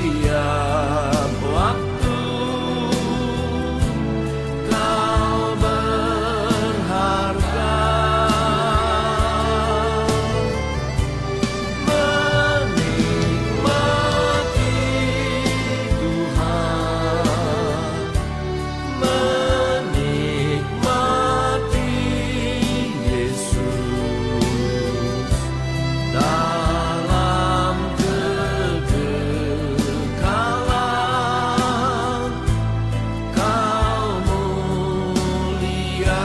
setiap waktu Kau berharga. Menikmati Tuhan, menikmati Yesus dalam kekekalan Kau mulia.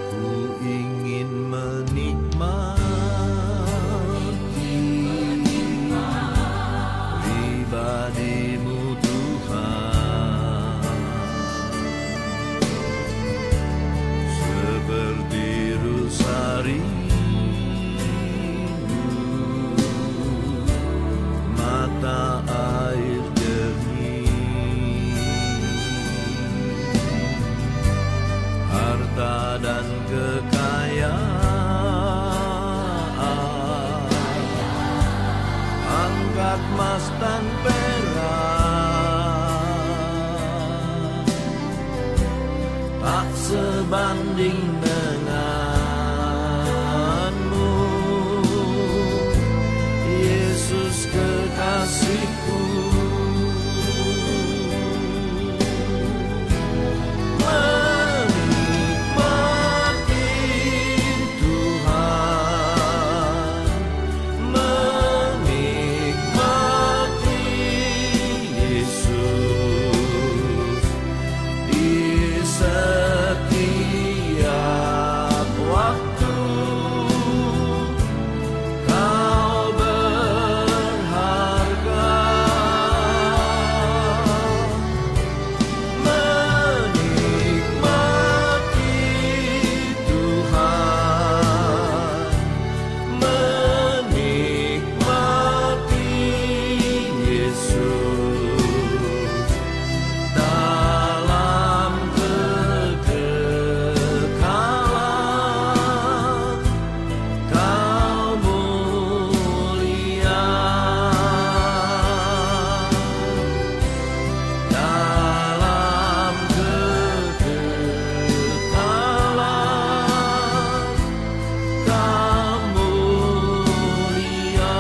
Ku ingin menikmati pribadi-Mu Tuhan, seperti rusa rindu mata air jernih, harta dan kekayaan, angkat emas dan perak, tak sebanding denganmu, Yesus kekasihku. Menikmati Tuhan, menikmati Yesus di setiap waktu Kau berharga. Menikmati Tuhan, menikmati Yesus dalam kekekalan Kau mulia. Dalam kekekalan Kau mulia.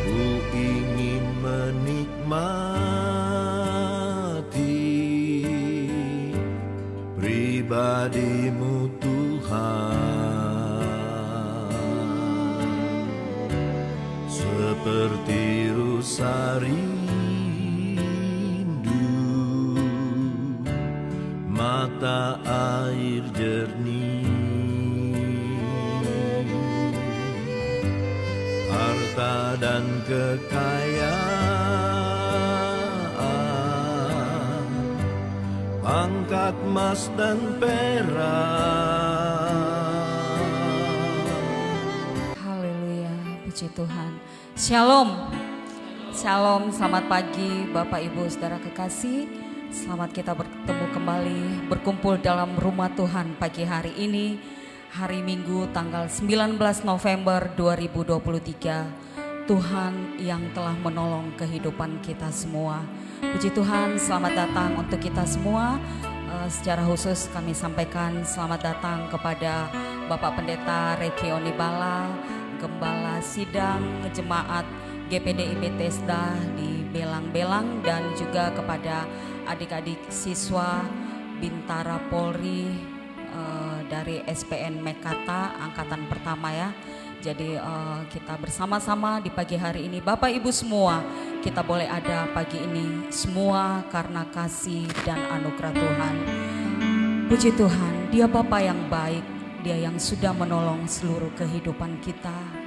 Ku ingin menikmati pribadi-Mu Tuhan, seperti rusa rindu mata air jernih, harta dan kekayaan, pangkat emas dan perak. Haleluya, puji Tuhan. Shalom. Shalom, selamat pagi Bapak Ibu Saudara kekasih. Selamat kita bertemu kembali, berkumpul dalam rumah Tuhan pagi hari ini, hari Minggu tanggal 19 November 2023. Tuhan yang telah menolong kehidupan kita semua. Puji Tuhan, selamat datang untuk kita semua. Secara khusus kami sampaikan selamat datang kepada Bapak Pendeta Rekioni Bala, Gembala Sidang Jemaat GPDIB TESDA di Belang-Belang, dan juga kepada adik-adik siswa Bintara Polri dari SPN Mekata Angkatan Pertama ya. Jadi kita bersama-sama di pagi hari ini, Bapak Ibu semua, kita boleh ada pagi ini semua karena kasih dan anugerah Tuhan. Puji Tuhan, Dia Bapa yang baik, Dia yang sudah menolong seluruh kehidupan kita.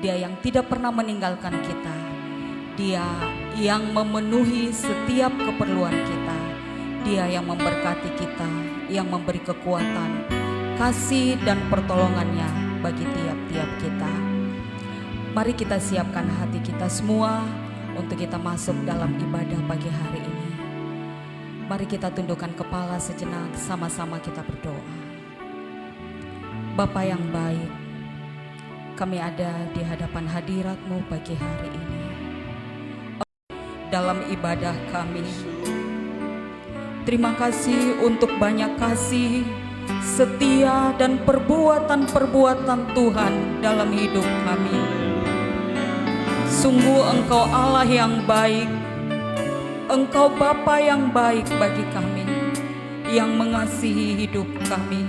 Dia yang tidak pernah meninggalkan kita. Dia yang memenuhi setiap keperluan kita. Dia yang memberkati kita, yang memberi kekuatan, kasih dan pertolongannya bagi tiap-tiap kita. Mari kita siapkan hati kita semua untuk kita masuk dalam ibadah pagi hari ini. Mari kita tundukkan kepala sejenak, sama-sama kita berdoa. Bapa yang baik, kami ada di hadapan hadirat-Mu pagi hari ini. Dalam ibadah kami, terima kasih untuk banyak kasih, setia dan perbuatan-perbuatan Tuhan dalam hidup kami. Sungguh Engkau Allah yang baik, Engkau Bapa yang baik bagi kami, yang mengasihi hidup kami.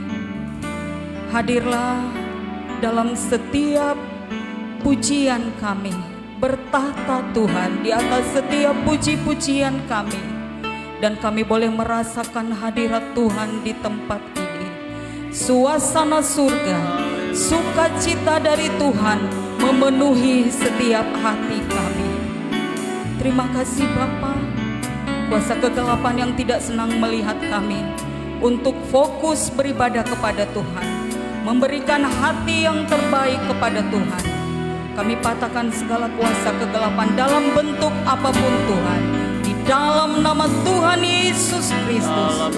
Hadirlah dalam setiap pujian kami, bertahta Tuhan di atas setiap puji-pujian kami, dan kami boleh merasakan hadirat Tuhan di tempat ini. Suasana surga, sukacita dari Tuhan memenuhi setiap hati kami. Terima kasih Bapa, kuasa kegelapan yang tidak senang melihat kami untuk fokus beribadah kepada Tuhan, memberikan hati yang terbaik kepada Tuhan. Kami patahkan segala kuasa kegelapan dalam bentuk apapun Tuhan, di dalam nama Tuhan Yesus Kristus.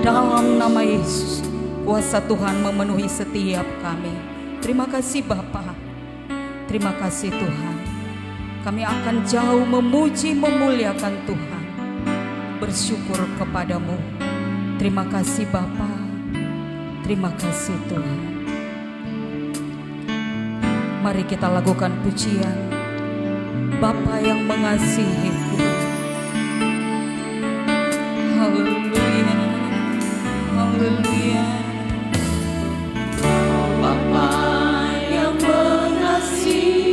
Dalam nama Yesus, kuasa Tuhan memenuhi setiap kami. Terima kasih Bapa, terima kasih Tuhan. Kami akan jauh memuji memuliakan Tuhan, bersyukur kepadamu. Terima kasih Bapa, terima kasih Tuhan. Mari kita lakukan pujian Bapa yang mengasihiku. Haleluya, haleluya. Bapa yang mengasihiku,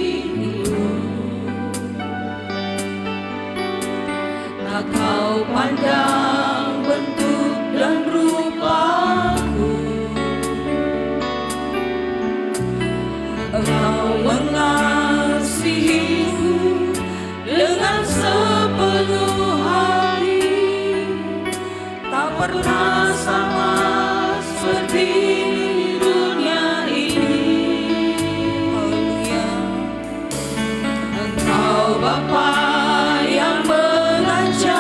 tak kau pandang bentuk dan rupaku. Engkau mengasihiku dengan sepenuh hati, tak pernah sama seperti dunia ini. Haleluya. Engkau Bapa yang mengajariku,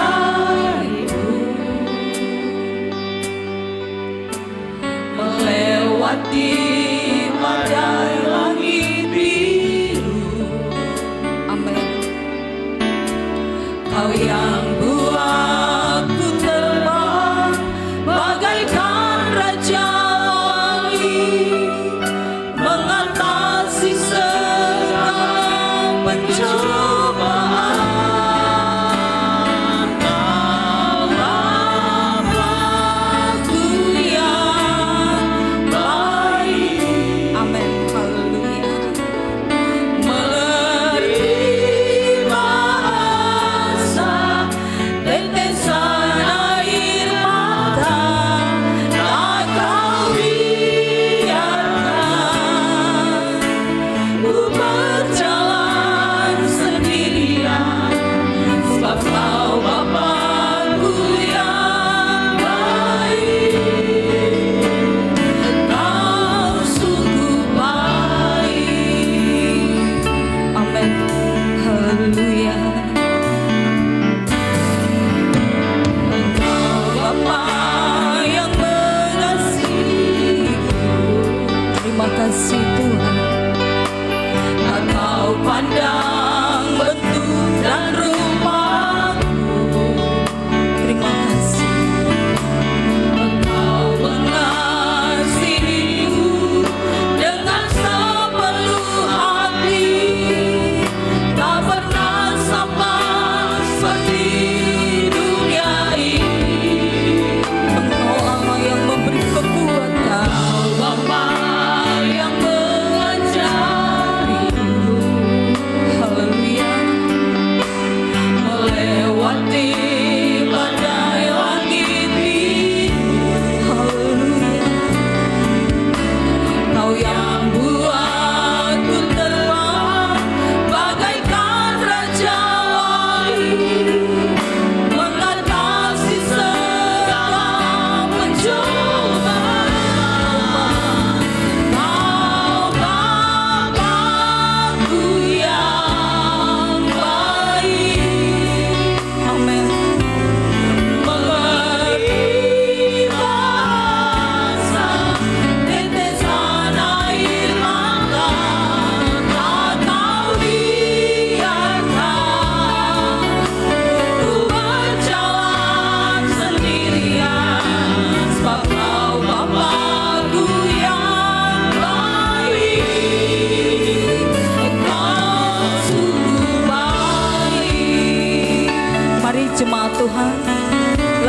Tuhan.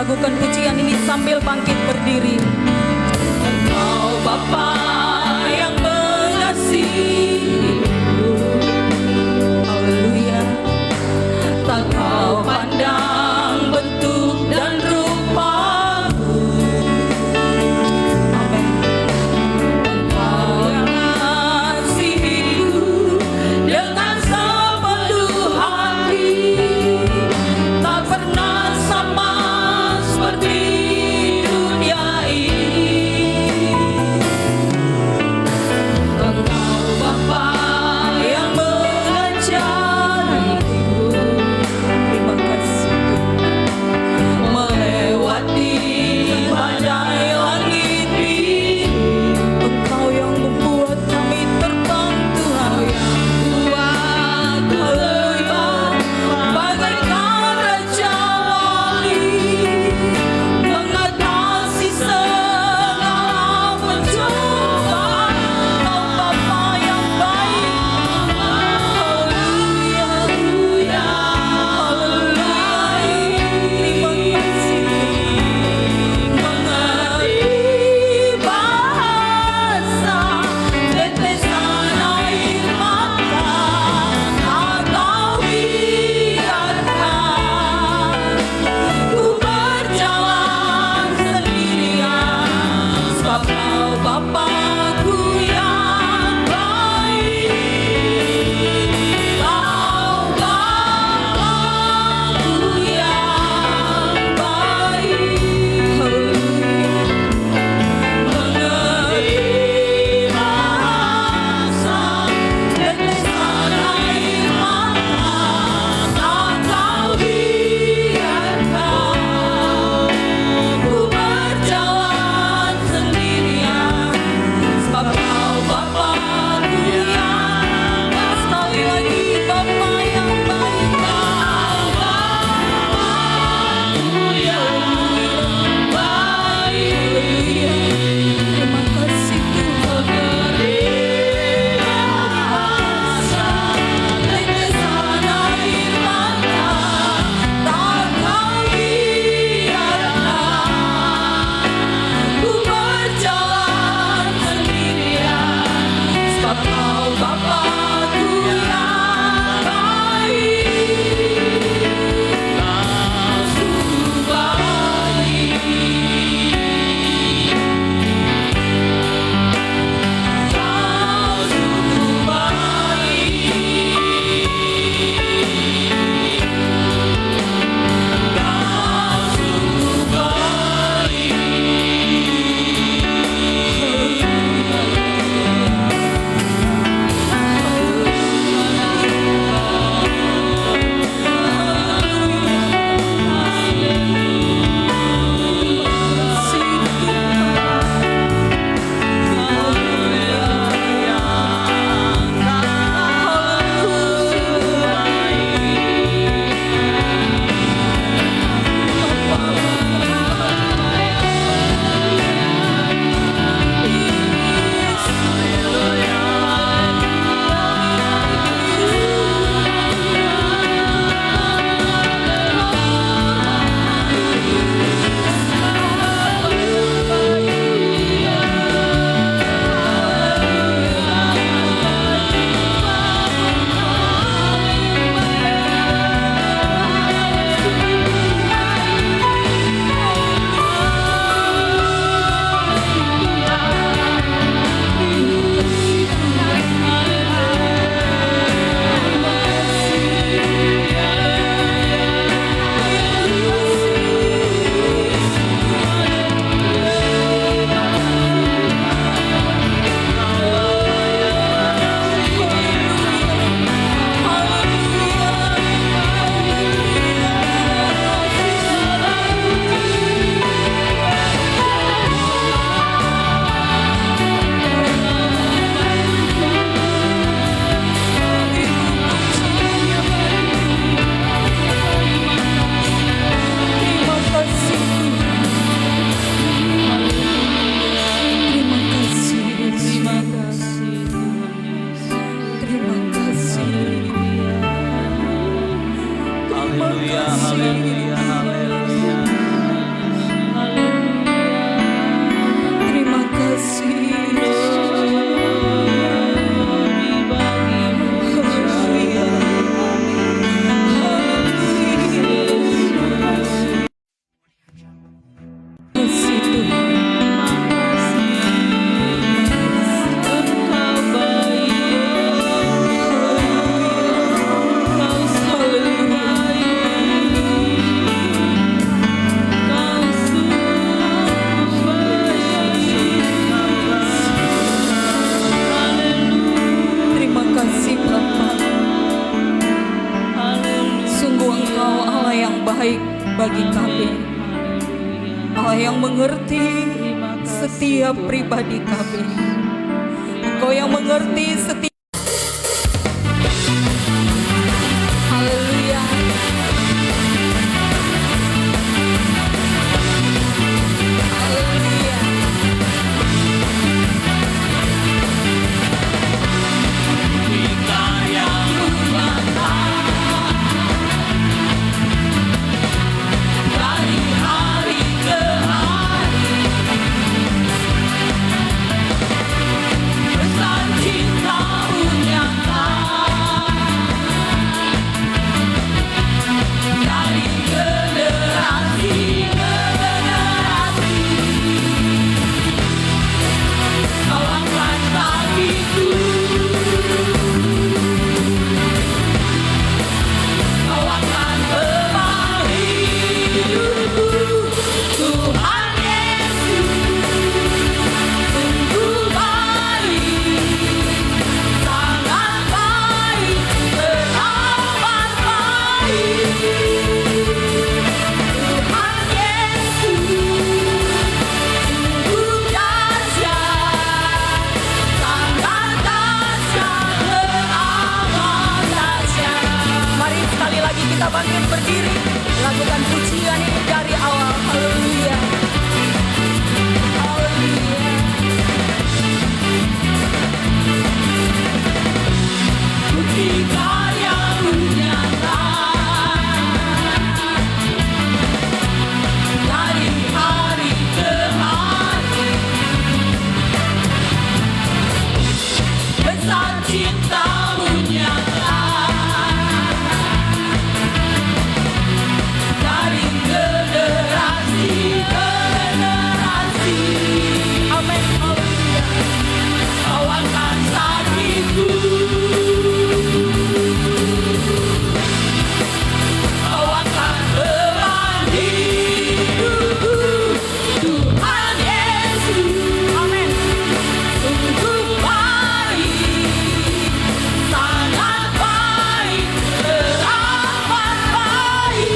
Lakukan pujian ini sambil bangkit berdiri. Engkau Bapa yang mengasihi, haleluya. Tak kau pandang bentuk dan rupaku. Amin. Engkau yang mengasihiku dengan sepenuh hati, tak pernah sama seperti dunia ini. Engkau Bapa bagi kami. Allah yang mengerti setiap pribadi kami. Engkau yang mengerti setiap. Haleluya. Haleluya. Kita bangkit berdiri, lakukan pujian ini dari awal. Haleluya. Haleluya. Puji karya-Mu nyata dari hari ke hari. Besar cinta-Mu nyata dari generasi ke generasi. Amin. Haleluya. Kau angkat saksiku, Kau angkat beban hidupku, Tuhan Yesus. Amin. Sungguh baik, sangat baik, teramat baik.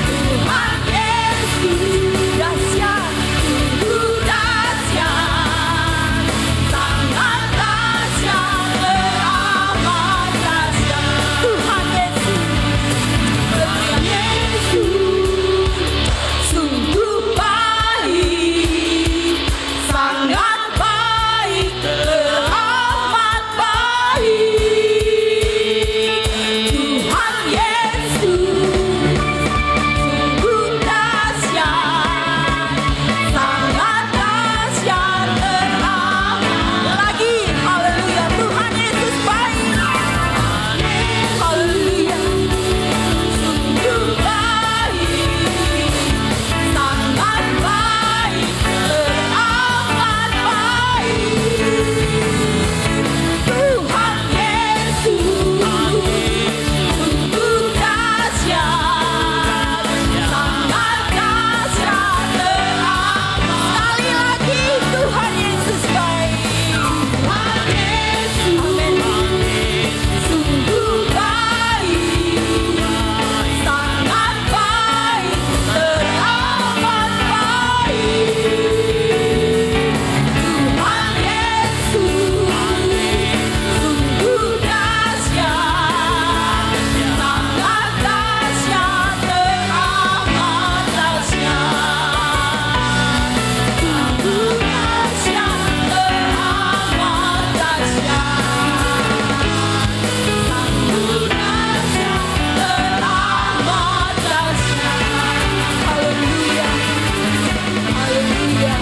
Tuhan Yesus dahsyat, sungguh dahsyat, sangat dahsyat, teramat dahsyat. Tuhan Yesus, sungguh baik, sangat baik, teramat baik. Tuhan Yesus, sungguh dahsyat, sangat dahsyat, teramat lagi. Haleluya. Tuhan Yesus baik. Haleluya. Sungguh baik, sangat baik, teramat baik. Tuhan Yesus, sungguh dahsyat, sangat dahsyat, teramat. Sekali lagi, Tuhan Yesus baik. Tuhan Yesus, amin. Sungguh baik, sangat baik, teramat baik. Tuhan Yesus, sungguh dahsyat, sangat dahsyat, teramat dahsyat. Sungguh dahsyat, teramat dahsyat. Sungguh dahsyat, teramat dahsyat. Haleluya. Haleluya.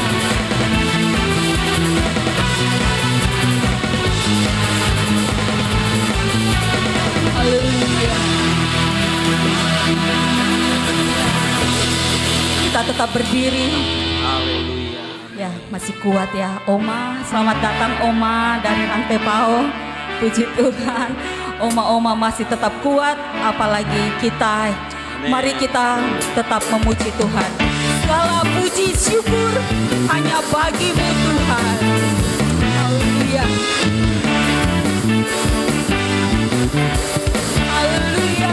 Haleluya. Kita tetap berdiri. Haleluya. Ya, masih kuat ya Oma. Selamat datang Oma dari Rantepao. Puji Tuhan. Oma-oma masih tetap kuat, apalagi kita. Mari kita tetap memuji Tuhan. Segala puji syukur hanya bagi-Mu Tuhan. Haleluya. Haleluya.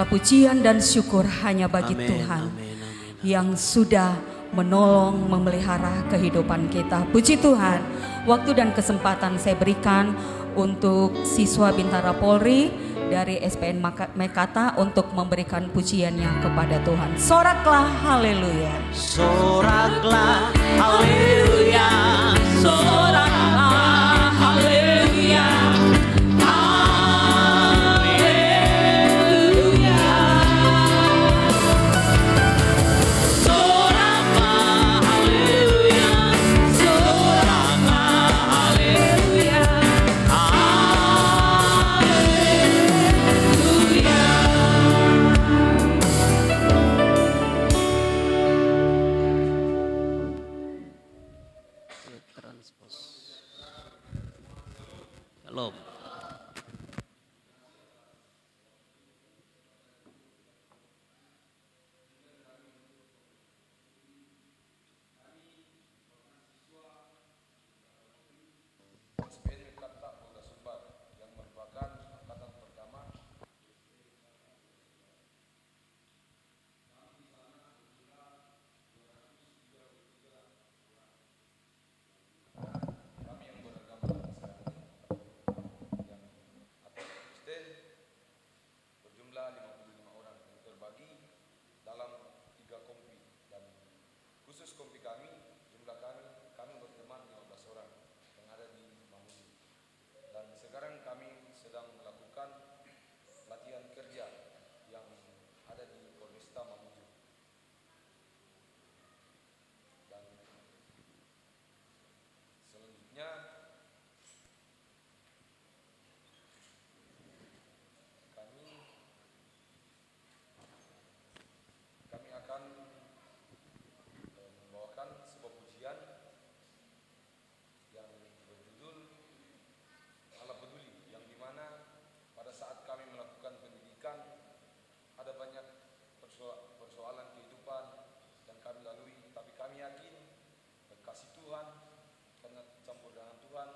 Segala pujian dan syukur hanya bagi Amin, Tuhan amin, amin. yang sudah menolong, memelihara kehidupan kita. Puji Tuhan, waktu dan kesempatan saya berikan untuk siswa Bintara Polri dari SPN Mekata untuk memberikan pujiannya kepada Tuhan. Soraklah haleluya. Soraklah haleluya, soraklah haleluya. Shalom. SPN Mekata Polda Sumbar yang merupakan angkatan pertama kami yang beragama yang atau Kristen berjumlah 55 orang yang terbagi dalam 3 kompi, dan khusus kompi kami jumlah kami berteman 15 orang yang ada di Mamuju. Dan sekarang kami sedang melakukan latihan kerja yang ada di Polresta Mamuju. Dan selanjutnya kami akan membawakan sebuah pujian yang berjudul Allah Peduli, yang dimana pada saat kami melakukan pendidikan ada banyak persoalan kehidupan yang kami lalui, tapi kami yakin kasih Tuhan, karena campur tangan Tuhan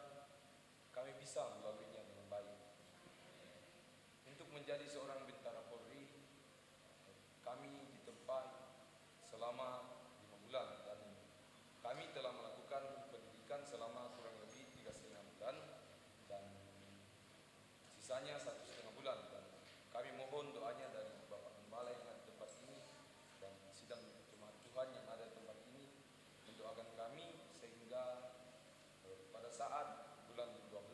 kami bisa melaluinya dengan baik. Untuk menjadi seorang Bintara Polri kami ditempa selama 5 bulan, dan kami telah melakukan pendidikan selama kurang lebih 3,5 bulan dan sisanya 1,5 bulan, dan kami mohon doanya dari Bapak Gembala yang ada di tempat ini dan sidang jemaat Tuhan yang ada di tempat ini mendoakan kami sehingga pada saat bulan 12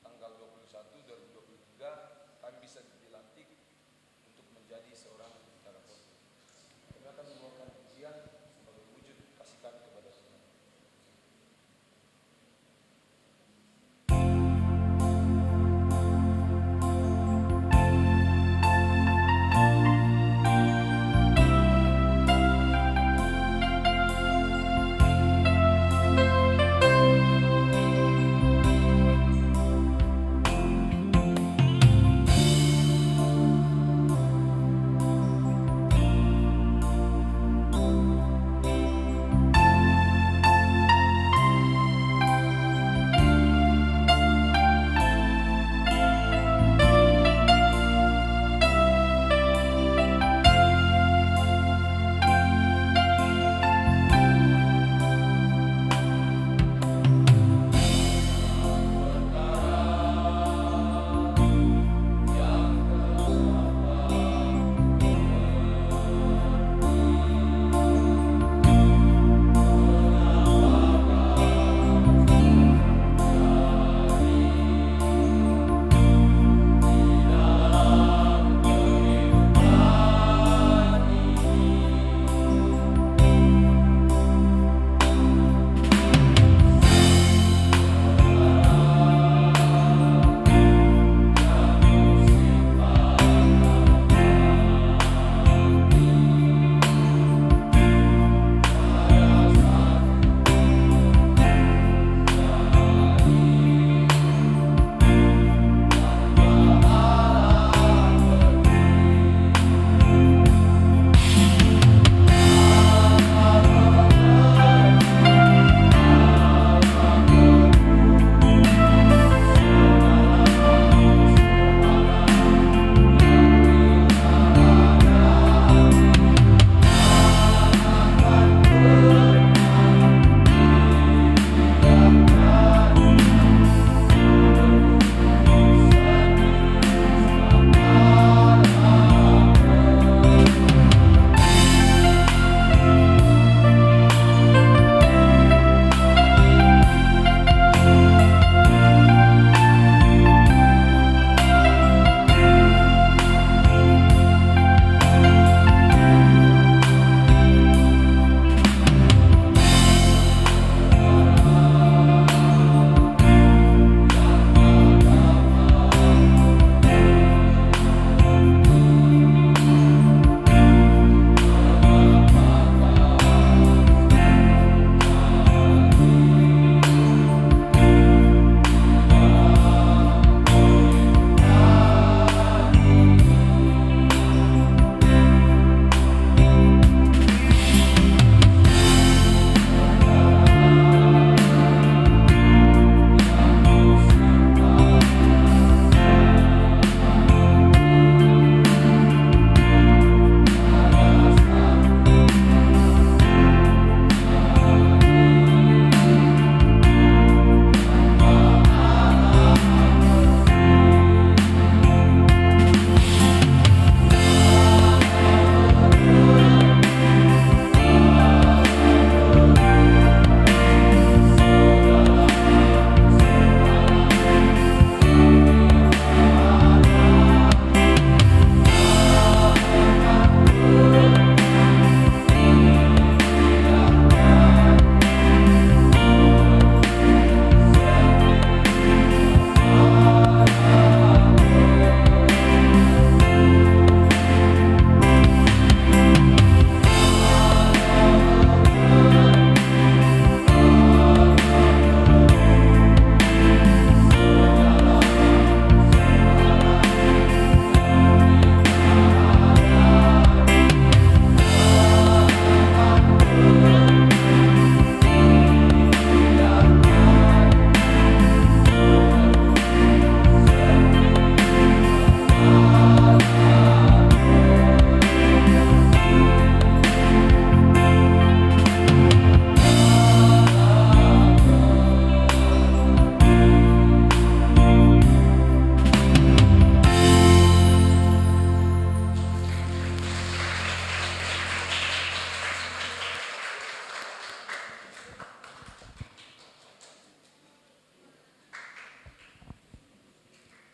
tanggal 21 2023 kami bisa dilantik untuk menjadi seorang Bintara Polri. Kami akan membawakan pujian sebagai wujud kasih kami kepada Tuhan.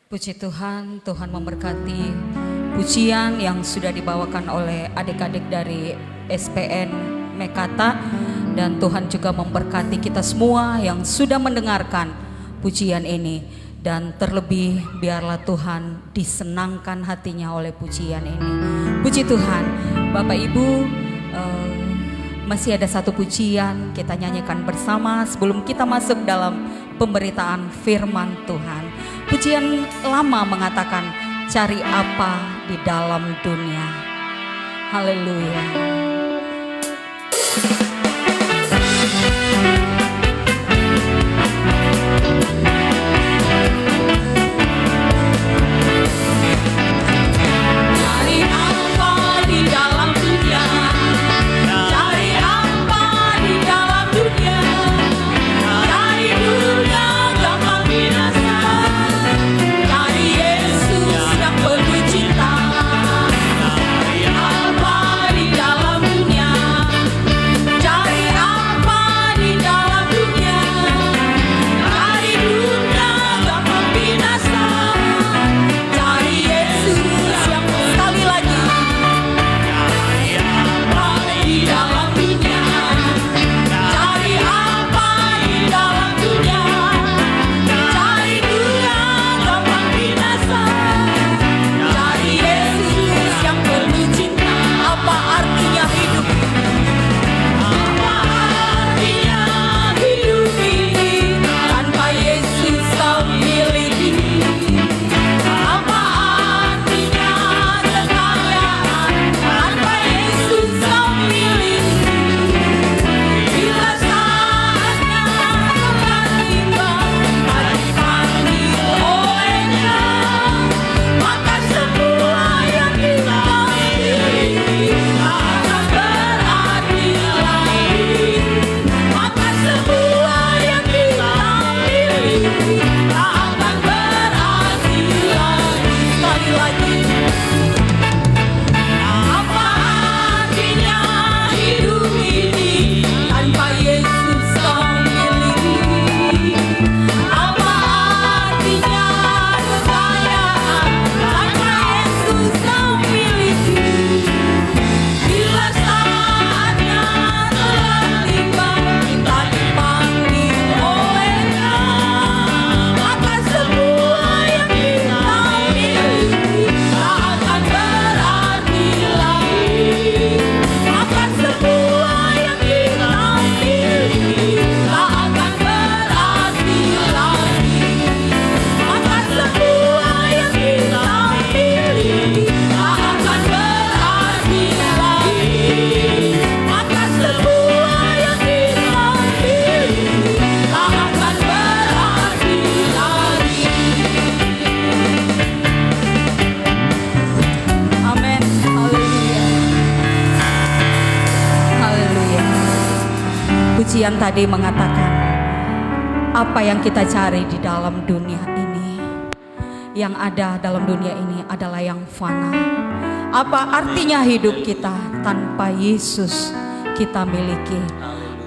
Puji Tuhan, Tuhan memberkati pujian yang sudah dibawakan oleh adik-adik dari SPN Mekata. Dan Tuhan juga memberkati kita semua yang sudah mendengarkan pujian ini. Dan terlebih biarlah Tuhan disenangkan hatinya oleh pujian ini. Puji Tuhan, Bapak Ibu, masih ada satu pujian kita nyanyikan bersama sebelum kita masuk dalam pemberitaan firman Tuhan. Pujian lama mengatakan, cari apa di dalam dunia. Haleluya. Cari apa di dalam dunia? Cari apa di dalam dunia? Cari dunia gampang binasa. Cari Yesus yang penuh cinta. Cari apa di dalam dunia? Cari apa di dalam dunia? Cari dunia gampang binasa. Cari Yesus yang sekali lagi. Cari apa di dalam dunia? Cari apa di dalam dunia? Cari dunia gampang binasa. Cari Yesus yang penuh cinta. Apa artinya hidup? Apa artinya hidup ini tanpa Yesus kau miliki? Apa artinya kekayaan tanpa Yesus kau miliki? Bila saatnya telah tiba, dipanggil olehnya, maka semua yang kita miliki akan berarti lagi. Maka semua yang kita miliki akan berarti lagi. Sekali lagi. Apa artinya hidup ini tanpa Yesus kau miliki? Apa artinya kekayaan tanpa Yesus kau miliki? Bila saatnya telah tiba, kita dipanggil olehnya, maka semua yang kita miliki akan berarti lagi. Maka semua yang kita miliki akan berarti lagi. Maka semua yang kita miliki akan berarti lagi. Maka semua yang kita miliki akan berarti lagi. Amin. Haleluya. Haleluya. Pujian tadi mengatakan, apa yang kita cari di dalam dunia ini, yang ada dalam dunia ini adalah yang fana. Apa artinya hidup kita tanpa Yesus kita miliki?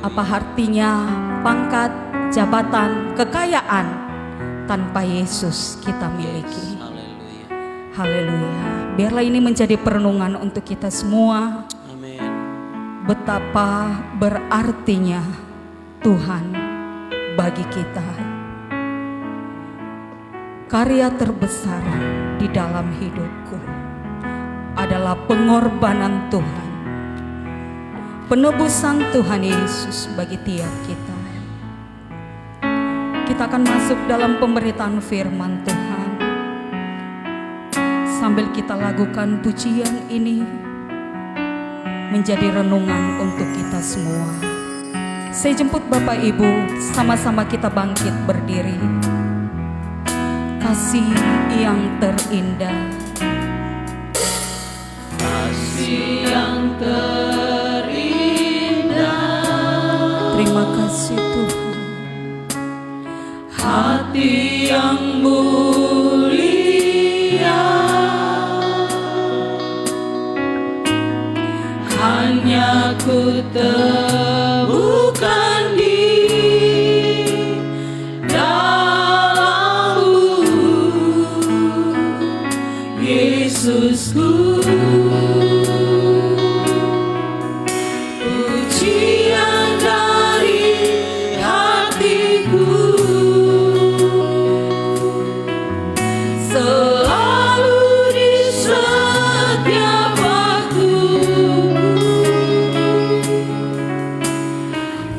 Apa artinya pangkat, jabatan, kekayaan tanpa Yesus kita miliki? Haleluya. Biarlah ini menjadi perenungan untuk kita semua. Betapa berartinya Tuhan bagi kita. Karya terbesar di dalam hidupku adalah pengorbanan Tuhan, penebusan Tuhan Yesus bagi tiap kita. Kita akan masuk dalam pemberitaan firman Tuhan. Sambil kita lakukan pujian ini menjadi renungan untuk kita semua. Saya jemput Bapak Ibu, sama-sama kita bangkit berdiri. Kasih yang terindah, Kasih yang terindah, terima kasih Tuhan. hati yang mulia, hanya ku temukan di dalam Yesusku, pujian dari hatiku selalu di setiap waktu.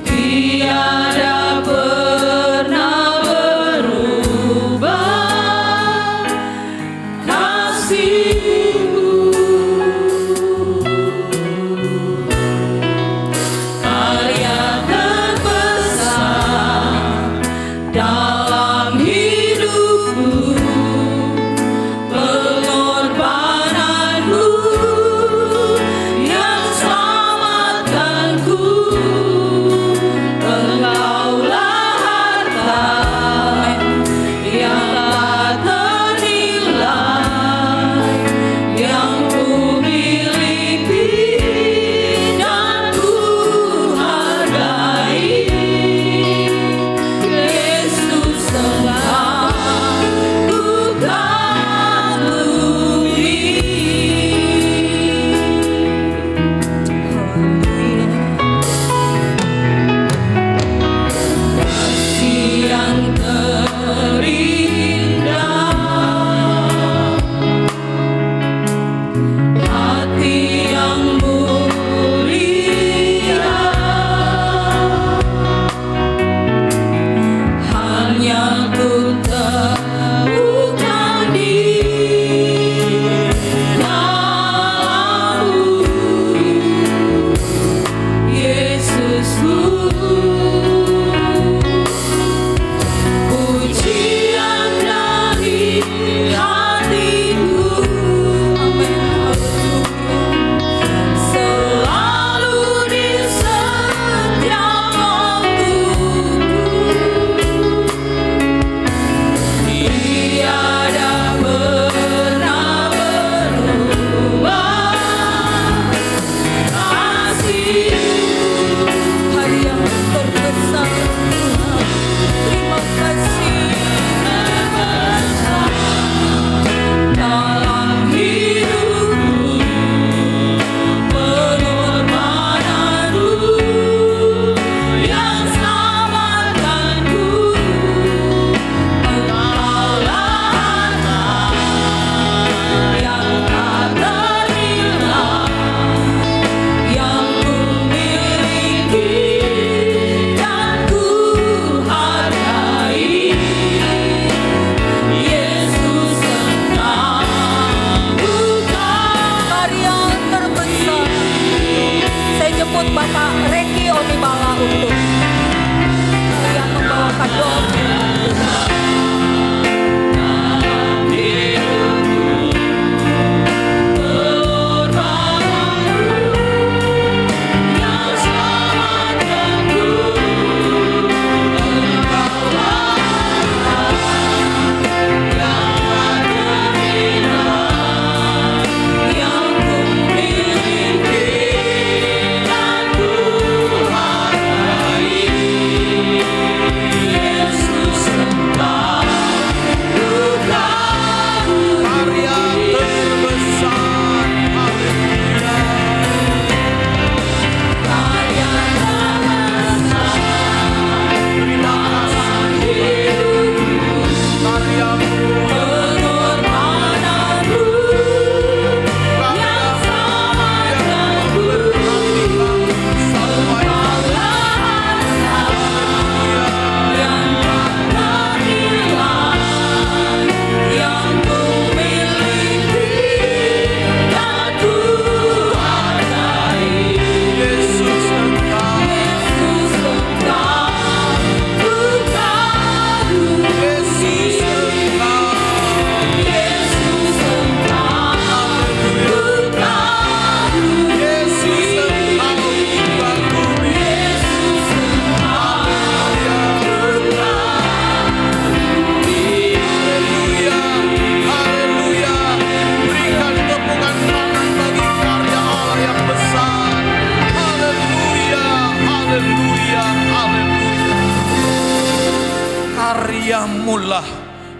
Tiada pernah berubah kasih-Mu.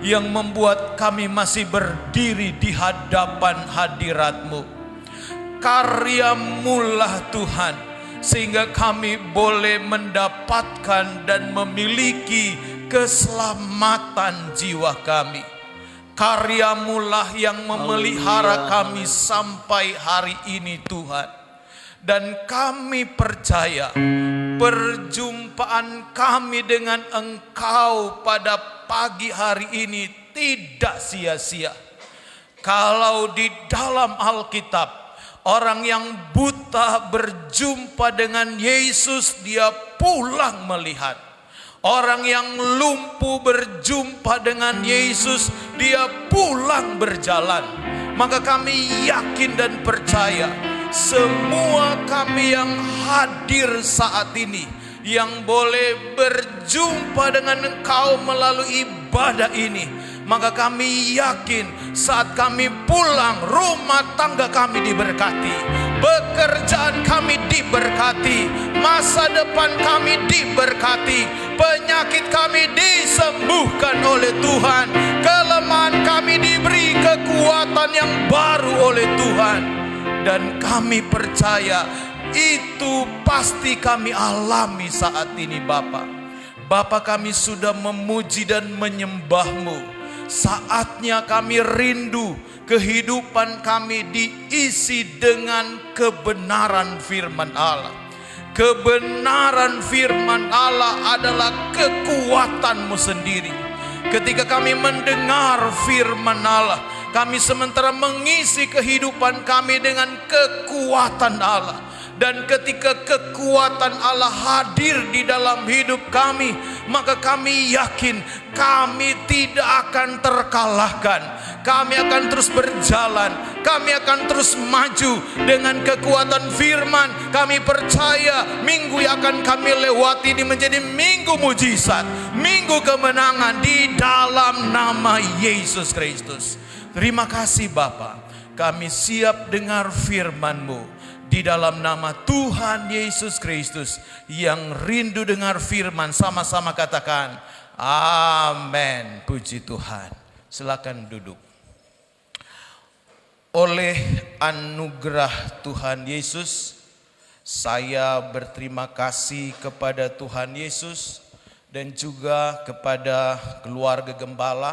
yang membuat kami masih berdiri di hadapan hadirat-Mu. Karya-Mulah Tuhan, sehingga kami boleh mendapatkan dan memiliki keselamatan jiwa kami. Karya-Mulah yang memelihara kami sampai hari ini Tuhan. Dan kami percaya perjumpaan kami dengan Engkau pada pagi hari ini tidak sia-sia. Kalau di dalam Alkitab orang yang buta berjumpa dengan Yesus, dia pulang melihat. Orang yang lumpuh berjumpa dengan Yesus, dia pulang berjalan. Maka kami yakin dan percaya, semua kami yang hadir saat ini, yang boleh berjumpa dengan Engkau melalui ibadah ini, maka kami yakin saat kami pulang, rumah tangga kami diberkati, pekerjaan kami diberkati, masa depan kami diberkati, penyakit kami disembuhkan oleh Tuhan, kelemahan kami diberi kekuatan yang baru oleh Tuhan. Dan kami percaya itu pasti kami alami saat ini Bapa. Bapa, kami sudah memuji dan menyembah-Mu. Saatnya kami rindu kehidupan kami diisi dengan kebenaran firman Allah. Kebenaran firman Allah adalah kekuatan-Mu sendiri. Ketika kami mendengar firman Allah, kami sementara mengisi kehidupan kami dengan kekuatan Allah. Dan ketika kekuatan Allah hadir di dalam hidup kami, maka kami yakin kami tidak akan terkalahkan. Kami akan terus berjalan, kami akan terus maju dengan kekuatan firman. Kami percaya minggu yang akan kami lewati ini menjadi minggu mujizat, minggu kemenangan di dalam nama Yesus Kristus. Terima kasih Bapa, kami siap dengar firman-Mu di dalam nama Tuhan Yesus Kristus. Yang rindu dengar firman, sama-sama katakan amin. Puji Tuhan. Silakan duduk. Oleh anugerah Tuhan Yesus, saya berterima kasih kepada Tuhan Yesus dan juga kepada keluarga gembala,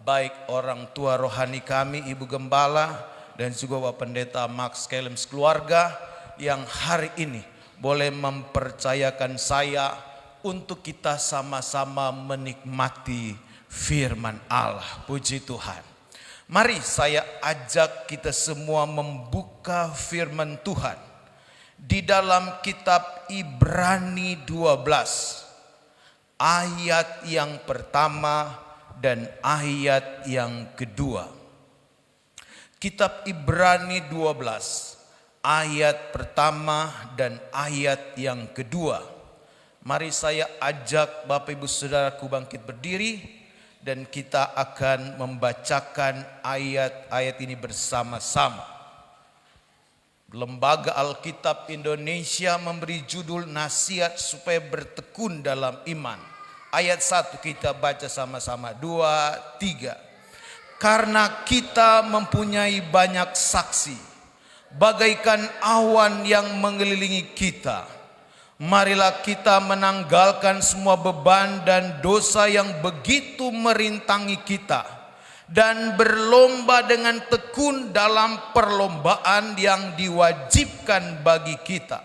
baik orang tua rohani kami, Ibu Gembala, dan juga Bapak Pendeta Max Kelem keluarga yang hari ini boleh mempercayakan saya untuk kita sama-sama menikmati firman Allah. Puji Tuhan. Mari saya ajak kita semua membuka firman Tuhan di dalam kitab Ibrani 12 ayat yang pertama dan ayat yang kedua. Kitab Ibrani 12 ayat pertama dan ayat yang kedua. Mari saya ajak Bapak Ibu Saudaraku bangkit berdiri dan kita akan membacakan ayat-ayat ini bersama-sama. Lembaga Alkitab Indonesia memberi judul nasihat supaya bertekun dalam iman. Ayat 1 kita baca sama-sama. 2, 3. Karena kita mempunyai banyak saksi, bagaikan awan yang mengelilingi kita. Marilah kita menanggalkan semua beban dan dosa yang begitu merintangi kita, dan berlomba dengan tekun dalam perlombaan yang diwajibkan bagi kita.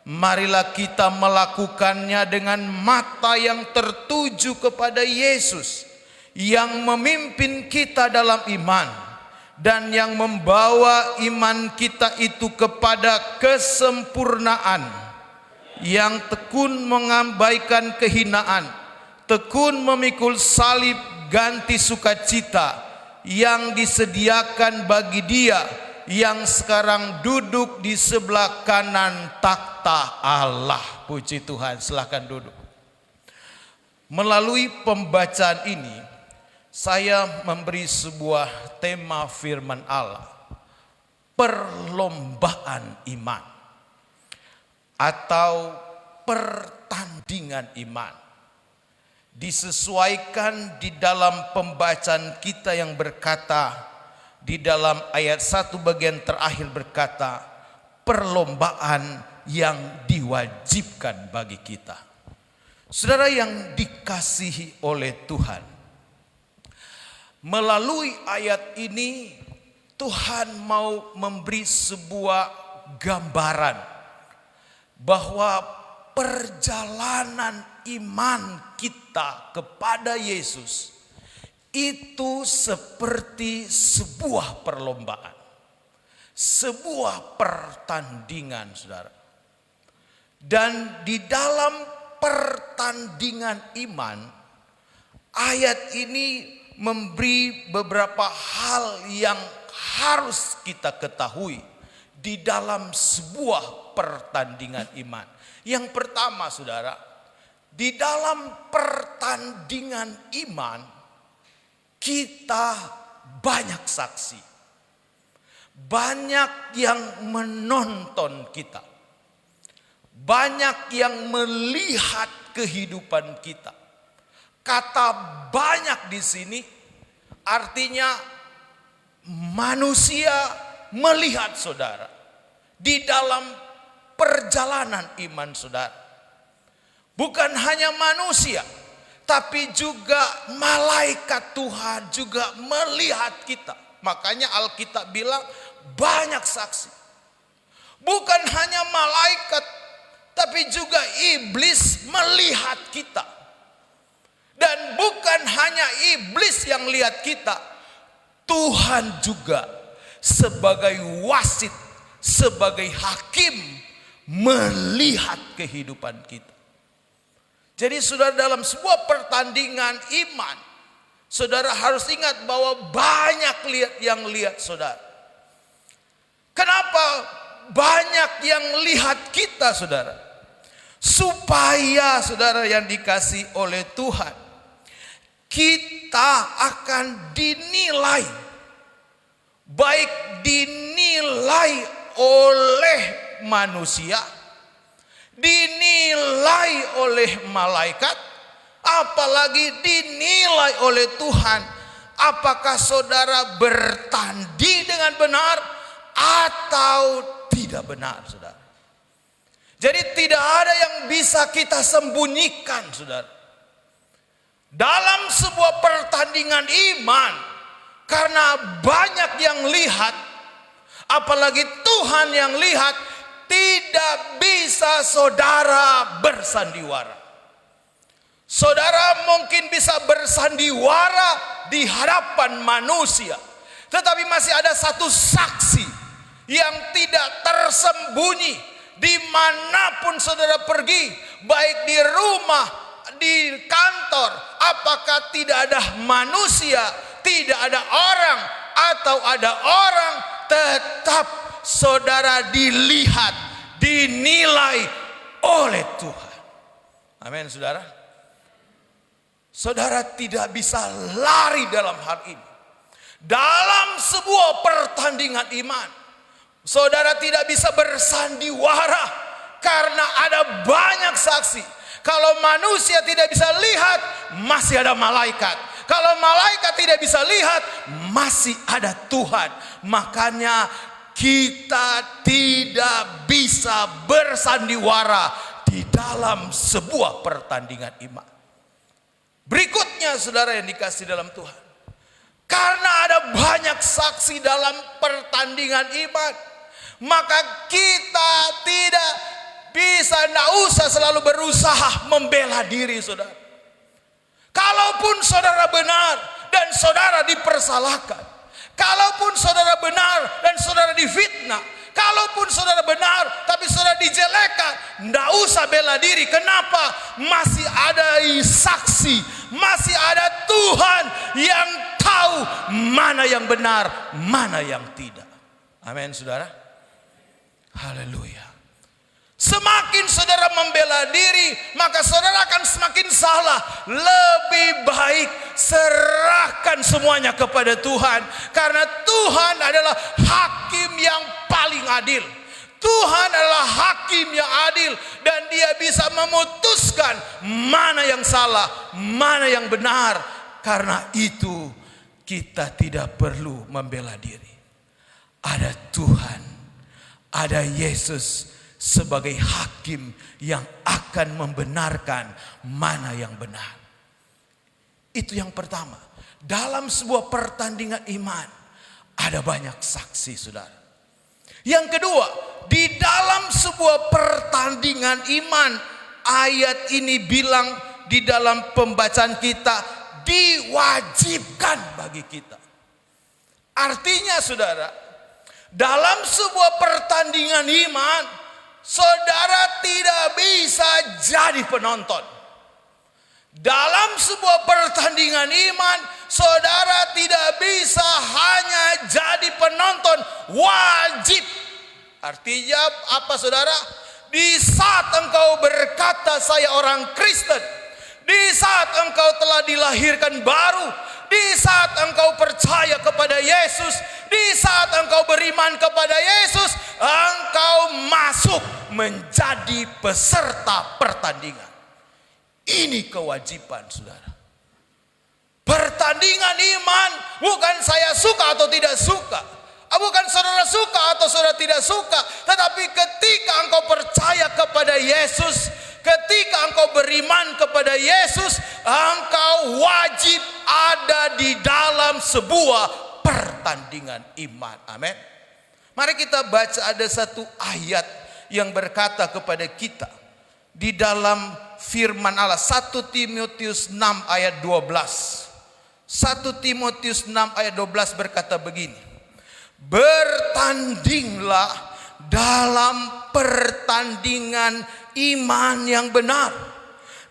Marilah kita melakukannya dengan mata yang tertuju kepada Yesus, yang memimpin kita dalam iman, dan yang membawa iman kita itu kepada kesempurnaan, yang tekun mengabaikan kehinaan, tekun memikul salib ganti sukacita yang disediakan bagi Dia yang sekarang duduk di sebelah kanan takhta Allah. Puji Tuhan, silakan duduk. Melalui pembacaan ini saya memberi sebuah tema firman Allah, perlombaan iman atau pertandingan iman. disesuaikan di dalam pembacaan kita yang berkata, di dalam ayat 1 bagian terakhir berkata, perlombaan yang diwajibkan bagi kita. Saudara yang dikasihi oleh Tuhan, melalui ayat ini Tuhan mau memberi sebuah gambaran bahwa perjalanan iman kita kepada Yesus itu seperti sebuah perlombaan, sebuah pertandingan, saudara. Dan di dalam pertandingan iman, ayat ini memberi beberapa hal yang harus kita ketahui di dalam sebuah pertandingan iman. Yang pertama, saudara, di dalam pertandingan iman kita banyak saksi, banyak yang menonton kita, banyak yang melihat kehidupan kita. Kata banyak di sini artinya manusia melihat saudara di dalam perjalanan iman saudara. Bukan hanya manusia, tapi juga malaikat Tuhan juga melihat kita. Makanya Alkitab bilang banyak saksi. Bukan hanya malaikat, tapi juga iblis melihat kita. Dan bukan hanya iblis yang lihat kita, Tuhan juga sebagai wasit, sebagai hakim melihat kehidupan kita. Jadi saudara, dalam sebuah pertandingan iman, saudara harus ingat bahwa banyak yang lihat saudara. Kenapa banyak yang lihat kita, saudara? Supaya saudara yang dikasih oleh Tuhan, kita akan dinilai, baik dinilai oleh manusia, dinilai oleh malaikat, apalagi dinilai oleh Tuhan. Apakah saudara bertanding dengan benar atau tidak benar, saudara? Jadi tidak ada yang bisa kita sembunyikan, saudara, dalam sebuah pertandingan iman. Karena banyak yang lihat, apalagi Tuhan yang lihat, tidak bisa saudara bersandiwara. Saudara mungkin bisa bersandiwara di hadapan manusia, tetapi masih ada satu saksi yang tidak tersembunyi dimanapun saudara pergi, baik di rumah, di kantor. Apakah tidak ada manusia, tidak ada orang, atau ada orang, tetap saudara dilihat, dinilai oleh Tuhan. Amin, saudara. Saudara tidak bisa lari dalam hal ini. Dalam sebuah pertandingan iman, saudara tidak bisa bersandiwara karena ada banyak saksi. Kalau manusia tidak bisa lihat, masih ada malaikat. Kalau malaikat tidak bisa lihat, masih ada Tuhan. Makanya kita tidak bisa bersandiwara di dalam sebuah pertandingan iman. Berikutnya saudara yang dikasih dalam Tuhan, karena ada banyak saksi dalam pertandingan iman, maka kita tidak tidak usah selalu berusaha membela diri, saudara. Kalaupun saudara benar dan saudara dipersalahkan, kalaupun saudara benar dan saudara difitnah, kalaupun saudara benar tapi saudara dijelekan, tidak usah bela diri. Kenapa? Masih ada saksi, masih ada Tuhan yang tahu mana yang benar, mana yang tidak. Amin, saudara. Haleluya. Semakin saudara membela diri, maka saudara akan semakin salah. Lebih baik serahkan semuanya kepada Tuhan, karena Tuhan adalah hakim yang paling adil. Tuhan adalah hakim yang adil dan Dia bisa memutuskan mana yang salah, mana yang benar. Karena itu kita tidak perlu membela diri. Ada Tuhan, ada Yesus sebagai hakim yang akan membenarkan mana yang benar. Itu yang pertama. Dalam sebuah pertandingan iman ada banyak saksi, saudara. Yang kedua, di dalam sebuah pertandingan iman, ayat ini bilang di dalam pembacaan kita, diwajibkan bagi kita. Artinya saudara, dalam sebuah pertandingan iman, saudara tidak bisa jadi penonton. Dalam sebuah pertandingan iman, saudara tidak bisa hanya jadi penonton, wajib. Artinya apa saudara? Di saat engkau berkata saya orang Kristen, di saat engkau telah dilahirkan baru, di saat engkau percaya kepada Yesus, di saat engkau beriman kepada Yesus, engkau masuk menjadi peserta pertandingan. Ini kewajiban saudara. Pertandingan iman bukan saya suka atau tidak suka, bukan saudara suka atau saudara tidak suka, tetapi ketika engkau percaya kepada Yesus, ketika engkau beriman kepada Yesus, engkau wajib ada di dalam sebuah pertandingan iman. Amin. Mari kita baca, ada satu ayat yang berkata kepada kita di dalam firman Allah, 1 Timotius 6 ayat 12. 1 Timotius 6 ayat 12 berkata begini, bertandinglah dalam pertandingan iman yang benar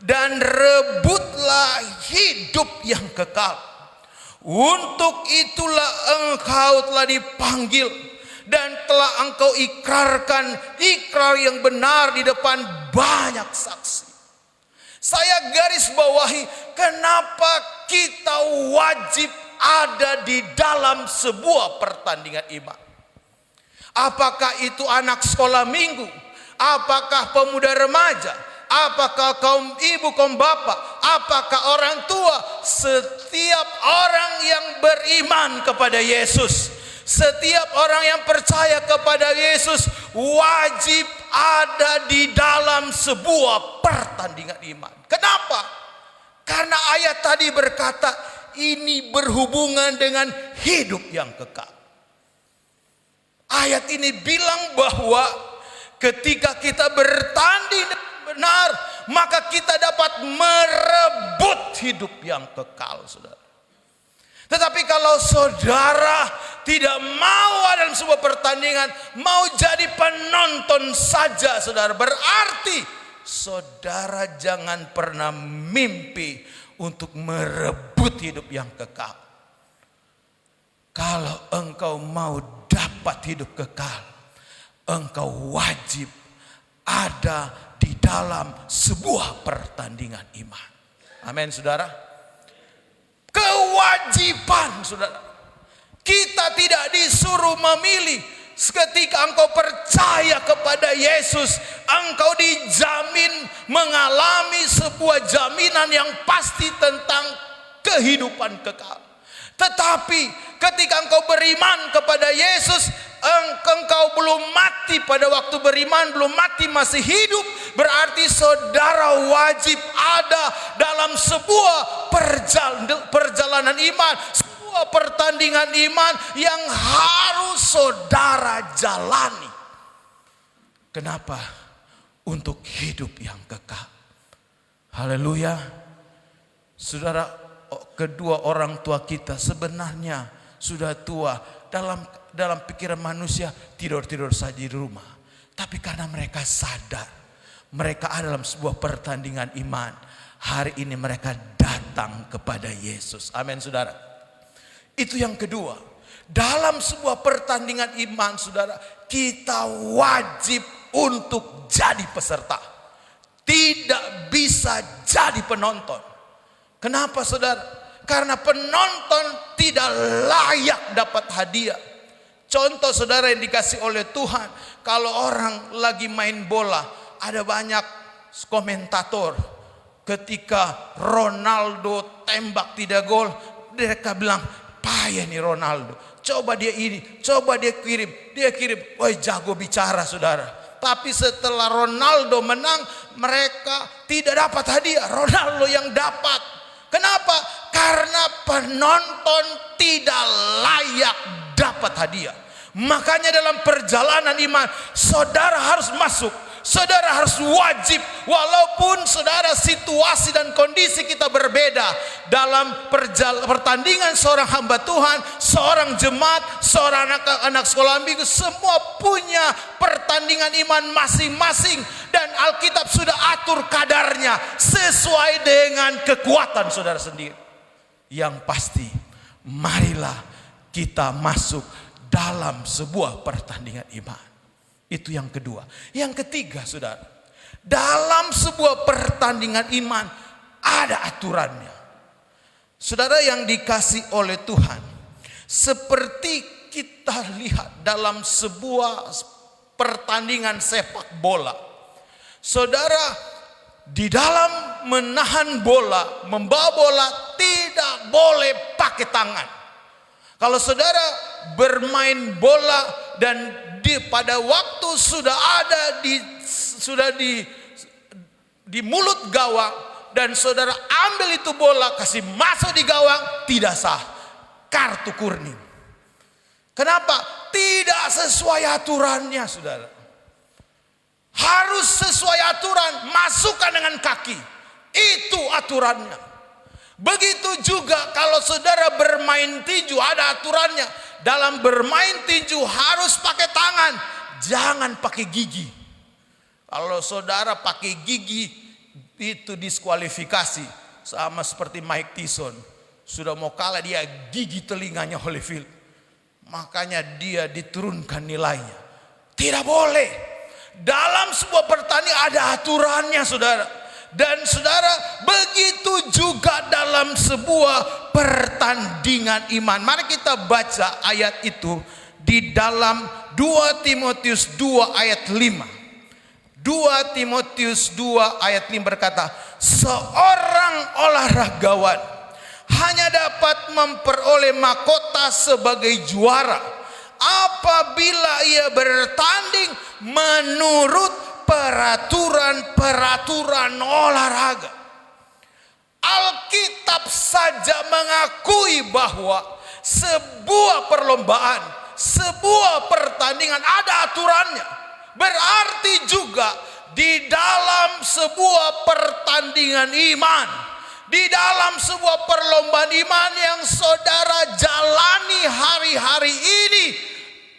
dan rebutlah hidup yang kekal. Untuk itulah engkau telah dipanggil dan telah engkau ikrarkan ikrar yang benar di depan banyak saksi. Saya garis bawahi, kenapa kita wajib ada di dalam sebuah pertandingan iman. Apakah itu anak sekolah minggu, apakah pemuda remaja, apakah kaum ibu, kaum bapak, apakah orang tua, setiap orang yang beriman kepada Yesus, setiap orang yang percaya kepada Yesus wajib ada di dalam sebuah pertandingan iman. Kenapa? Karena ayat tadi berkata ini berhubungan dengan hidup yang kekal. Ayat ini bilang bahwa ketika kita bertanding dengan benar, maka kita dapat merebut hidup yang kekal, saudara. Tetapi kalau saudara tidak mau ada dalam sebuah pertandingan, mau jadi penonton saja, saudara, berarti saudara jangan pernah mimpi untuk merebut hidup yang kekal. Kalau engkau mau dapat hidup kekal, engkau wajib ada di dalam sebuah pertandingan iman. Amin, saudara. Kewajiban, saudara. Kita tidak disuruh memilih. Ketika engkau percaya kepada Yesus, engkau dijamin mengalami sebuah jaminan yang pasti tentang kehidupan kekal. Tetapi ketika engkau beriman kepada Yesus, engkau belum mati pada waktu beriman, belum mati masih hidup, berarti saudara wajib ada dalam sebuah perjalanan iman, sebuah pertandingan iman yang harus saudara jalani. Kenapa? Untuk hidup yang kekal. Haleluya. Saudara, kedua orang tua kita sebenarnya sudah tua. Dalam pikiran manusia tidur-tidur saja di rumah. Tapi karena mereka sadar, mereka ada dalam sebuah pertandingan iman, hari ini mereka datang kepada Yesus. Amin, saudara. Itu yang kedua. Dalam sebuah pertandingan iman, saudara, kita wajib untuk jadi peserta. Tidak bisa jadi penonton. Kenapa, saudara? Karena penonton tidak layak dapat hadiah, Contoh saudara yang dikasih oleh Tuhan, kalau orang lagi main bola, ada banyak komentator ketika Ronaldo tembak tidak gol, mereka bilang, payah nih Ronaldo. Coba dia ini, coba dia kirim. Wah, jago bicara saudara. Tapi setelah Ronaldo menang, mereka tidak dapat hadiah. Ronaldo yang dapat. Kenapa? Karena penonton tidak layak dapat hadiah. Makanya dalam perjalanan iman, saudara harus masuk. Saudara harus wajib, walaupun saudara situasi dan kondisi kita berbeda dalam pertandingan seorang hamba Tuhan, seorang jemaat, seorang anak sekolah minggu, semua punya pertandingan iman masing-masing, dan Alkitab sudah atur kadarnya sesuai dengan kekuatan saudara sendiri. Yang pasti, marilah kita masuk dalam sebuah pertandingan iman. Itu yang kedua. Yang ketiga saudara, dalam sebuah pertandingan iman ada aturannya. Saudara yang dikasih oleh Tuhan, seperti kita lihat dalam sebuah pertandingan sepak bola, saudara di dalam menahan bola, membawa bola tidak boleh pakai tangan. Kalau saudara bermain bola dan pada waktu sudah ada di mulut gawang dan saudara ambil itu bola kasih masuk di gawang, tidak sah, kartu kuning. Kenapa? Tidak sesuai aturannya saudara. Harus sesuai aturan, masukkan dengan kaki. Itu aturannya. Begitu juga kalau saudara bermain tinju, ada aturannya. Dalam bermain tinju harus pakai tangan, jangan pakai gigi. Kalau saudara pakai gigi, itu diskualifikasi. Sama seperti Mike Tyson, sudah mau kalah dia gigi telinganya Holyfield. Makanya dia diturunkan nilainya. Tidak boleh. Dalam sebuah pertandingan ada aturannya saudara. Dan saudara, begitu juga dalam sebuah pertandingan iman. Mari kita baca ayat itu di dalam 2 Timotius 2 ayat 5. 2 Timotius 2 ayat 5 berkata, seorang olahragawan hanya dapat memperoleh mahkota sebagai juara apabila ia bertanding menurut peraturan olahraga. Alkitab saja mengakui bahwa sebuah perlombaan, sebuah pertandingan ada aturannya. Berarti juga di dalam sebuah pertandingan iman, di dalam sebuah perlombaan iman yang saudara jalani hari-hari ini,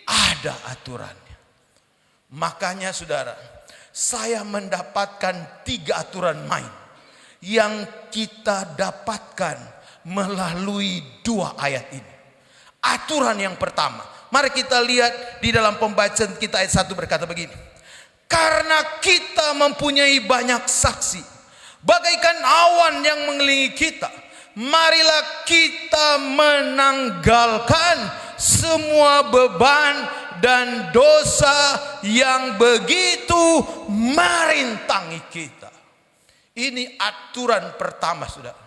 ada aturannya. Makanya saudara, saya mendapatkan 3 aturan main yang kita dapatkan melalui 2 ayat ini. Aturan yang pertama, mari kita lihat di dalam pembacaan kita ayat 1 berkata begini. Karena kita mempunyai banyak saksi, bagaikan awan yang mengelilingi kita, marilah kita menanggalkan semua beban dan dosa yang begitu merintangi kita. Ini aturan pertama saudara.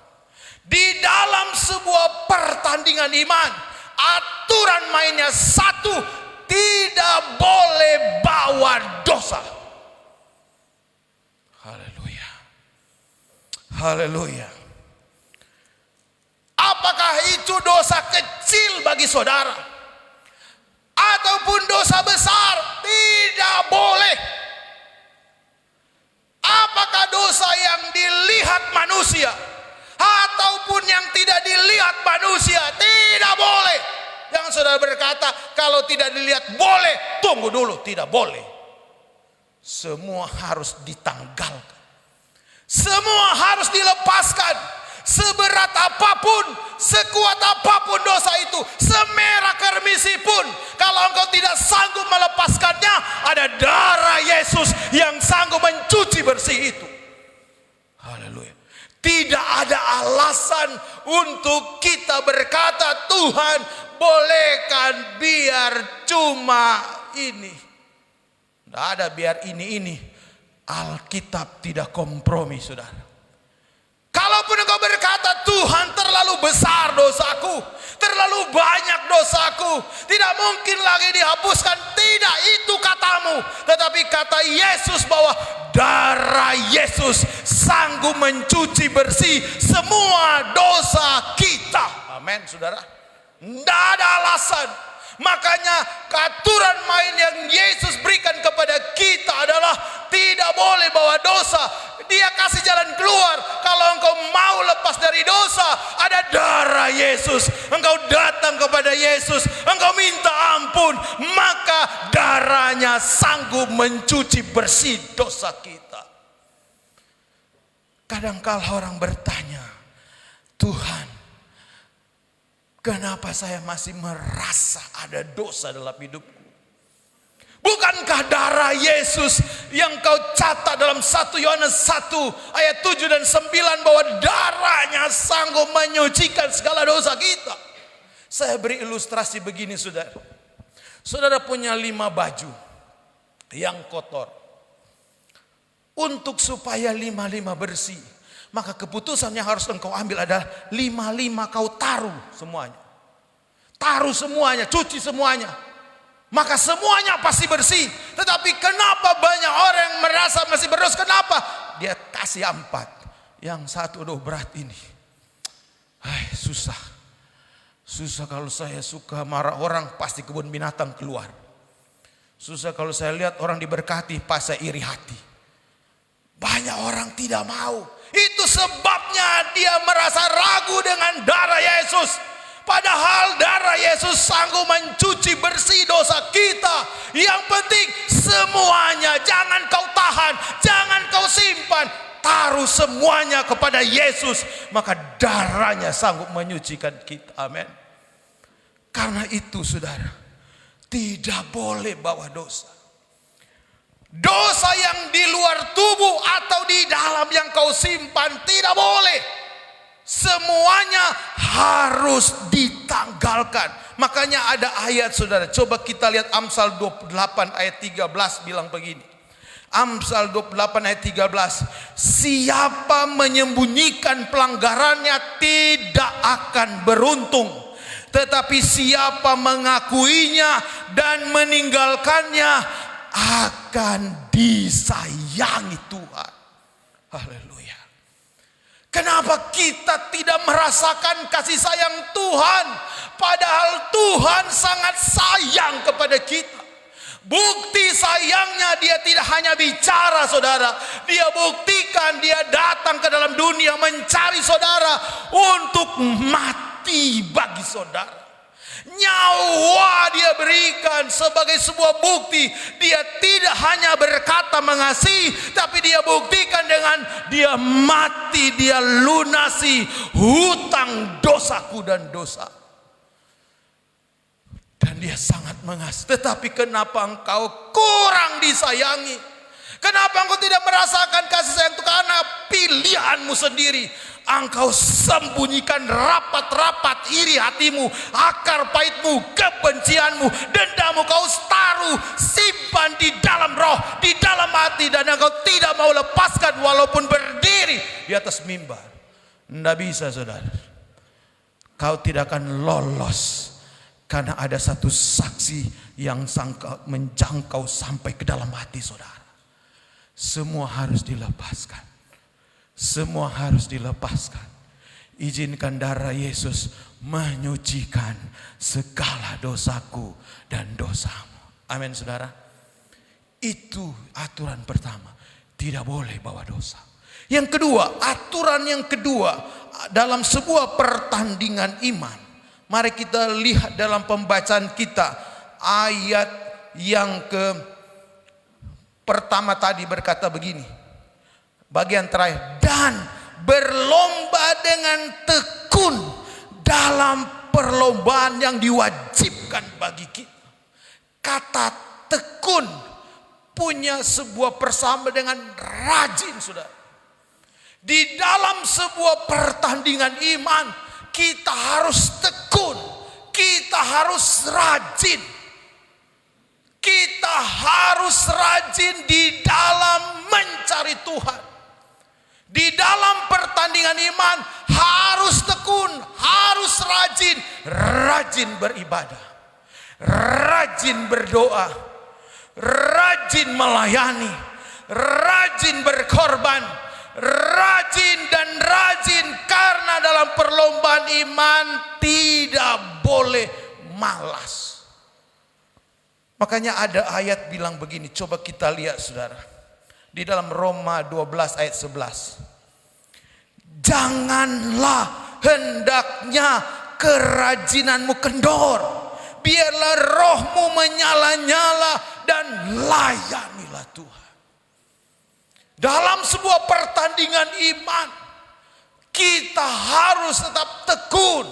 Di dalam sebuah pertandingan iman, aturan mainnya satu, tidak boleh bawa dosa. Haleluya. Haleluya. Apakah itu dosa kecil bagi saudara? Ataupun dosa besar? Tidak boleh. Apakah dosa yang dilihat manusia ataupun yang tidak dilihat manusia? Tidak boleh. Yang saudara berkata kalau tidak dilihat boleh, tunggu dulu, tidak boleh. Semua harus ditanggalkan. Semua harus dilepaskan. Seberat apapun, sekuat apapun dosa itu, semerah kermisi pun, kalau engkau tidak sanggup melepaskannya, ada darah Yesus yang sanggup mencuci bersih itu. Haleluya. Tidak ada alasan untuk kita berkata, Tuhan, bolehkah bolehkan biar cuma ini. Tidak ada biar ini. Alkitab tidak kompromi, saudara. Kalaupun engkau berkata, Tuhan terlalu besar dosaku, terlalu banyak dosaku, tidak mungkin lagi dihapuskan. Tidak itu katamu, tetapi kata Yesus bahwa darah Yesus sanggup mencuci bersih semua dosa kita. Amin, saudara. Tidak ada alasan. Makanya aturan main yang Yesus berikan kepada kita adalah tidak boleh bawa dosa. Dia kasih jalan keluar. Kalau engkau mau lepas dari dosa, ada darah Yesus. Engkau datang kepada Yesus, engkau minta ampun, maka darahnya sanggup mencuci bersih dosa kita. Kadangkala orang bertanya, Tuhan, kenapa saya masih merasa ada dosa dalam hidupku? Bukankah darah Yesus yang kau catat dalam 1 Yohanes 1 ayat 7 dan 9 bahwa darahnya sanggup menyucikan segala dosa kita? Saya beri ilustrasi begini, saudara. Saudara punya 5 baju yang kotor. Untuk supaya 5 bersih, maka keputusan yang harus engkau ambil adalah 5 kau taruh semuanya. Taruh semuanya, cuci semuanya. Maka semuanya pasti bersih. Tetapi kenapa banyak orang yang merasa masih berdosa? Kenapa? Dia kasih 4. Yang 1, aduh berat ini. Susah. Susah kalau saya suka marah orang, pasti kebun binatang keluar. Susah kalau saya lihat orang diberkati, pas saya iri hati. Banyak orang tidak mau. Itu sebabnya dia merasa ragu dengan darah Yesus. Padahal darah Yesus sanggup mencuci bersih dosa kita. Yang penting semuanya jangan kau tahan, jangan kau simpan. Taruh semuanya kepada Yesus, maka darahnya sanggup menyucikan kita. Amin. Karena itu, saudara, tidak boleh bawa dosa. Dosa yang di luar tubuh atau di dalam yang kau simpan tidak boleh. Semuanya harus ditanggalkan. Makanya ada ayat, saudara. Coba kita lihat Amsal 28 ayat 13 bilang begini. Amsal 28 ayat 13. Siapa menyembunyikan pelanggarannya tidak akan beruntung. Tetapi siapa mengakuinya dan meninggalkannya akan disayangi Tuhan. Haleluya. Kenapa kita tidak merasakan kasih sayang Tuhan? Padahal Tuhan sangat sayang kepada kita. Bukti sayangnya, dia tidak hanya bicara, saudara. Dia buktikan, dia datang ke dalam dunia mencari saudara untuk mati bagi saudara. Nyawa dia berikan sebagai sebuah bukti. Dia tidak hanya berkata mengasihi, tapi dia buktikan dengan dia mati, dia lunasi hutang dosaku dan dosa. Dan dia sangat mengasihi. Tetapi kenapa engkau kurang disayangi? Kenapa engkau tidak merasakan kasih sayang Tuhan? Karena pilihanmu sendiri. Engkau sembunyikan rapat-rapat iri hatimu, akar pahitmu, kebencianmu, dendammu kau taruh, simpan di dalam roh, di dalam hati, dan engkau tidak mau lepaskan walaupun berdiri di atas mimbar. Tidak bisa, saudara. Kau tidak akan lolos karena ada satu saksi yang menjangkau sampai ke dalam hati saudara. Semua harus dilepaskan. Semua harus dilepaskan. Izinkan darah Yesus menyucikan segala dosaku dan dosamu. Amin, saudara. Itu aturan pertama. Tidak boleh bawa dosa. Yang kedua, aturan yang kedua dalam sebuah pertandingan iman. Mari kita lihat dalam pembacaan kita ayat yang pertama tadi berkata begini. Bagian terakhir, dan berlomba dengan tekun dalam perlombaan yang diwajibkan bagi kita. Kata tekun punya sebuah persamaan dengan rajin, saudara. Di dalam sebuah pertandingan iman, kita harus tekun, kita kita harus rajin. Kita harus rajin di dalam mencari Tuhan. Di dalam pertandingan iman harus tekun, harus rajin. Rajin beribadah, rajin berdoa, rajin melayani, rajin berkorban, rajin dan rajin, karena dalam perlombaan iman tidak boleh malas. Makanya ada ayat bilang begini, coba kita lihat saudara. Di dalam Roma 12 ayat 11. Janganlah hendaknya kerajinanmu kendor. Biarlah rohmu menyala-nyala dan layanilah Tuhan. Dalam sebuah pertandingan iman, kita harus tetap tekun.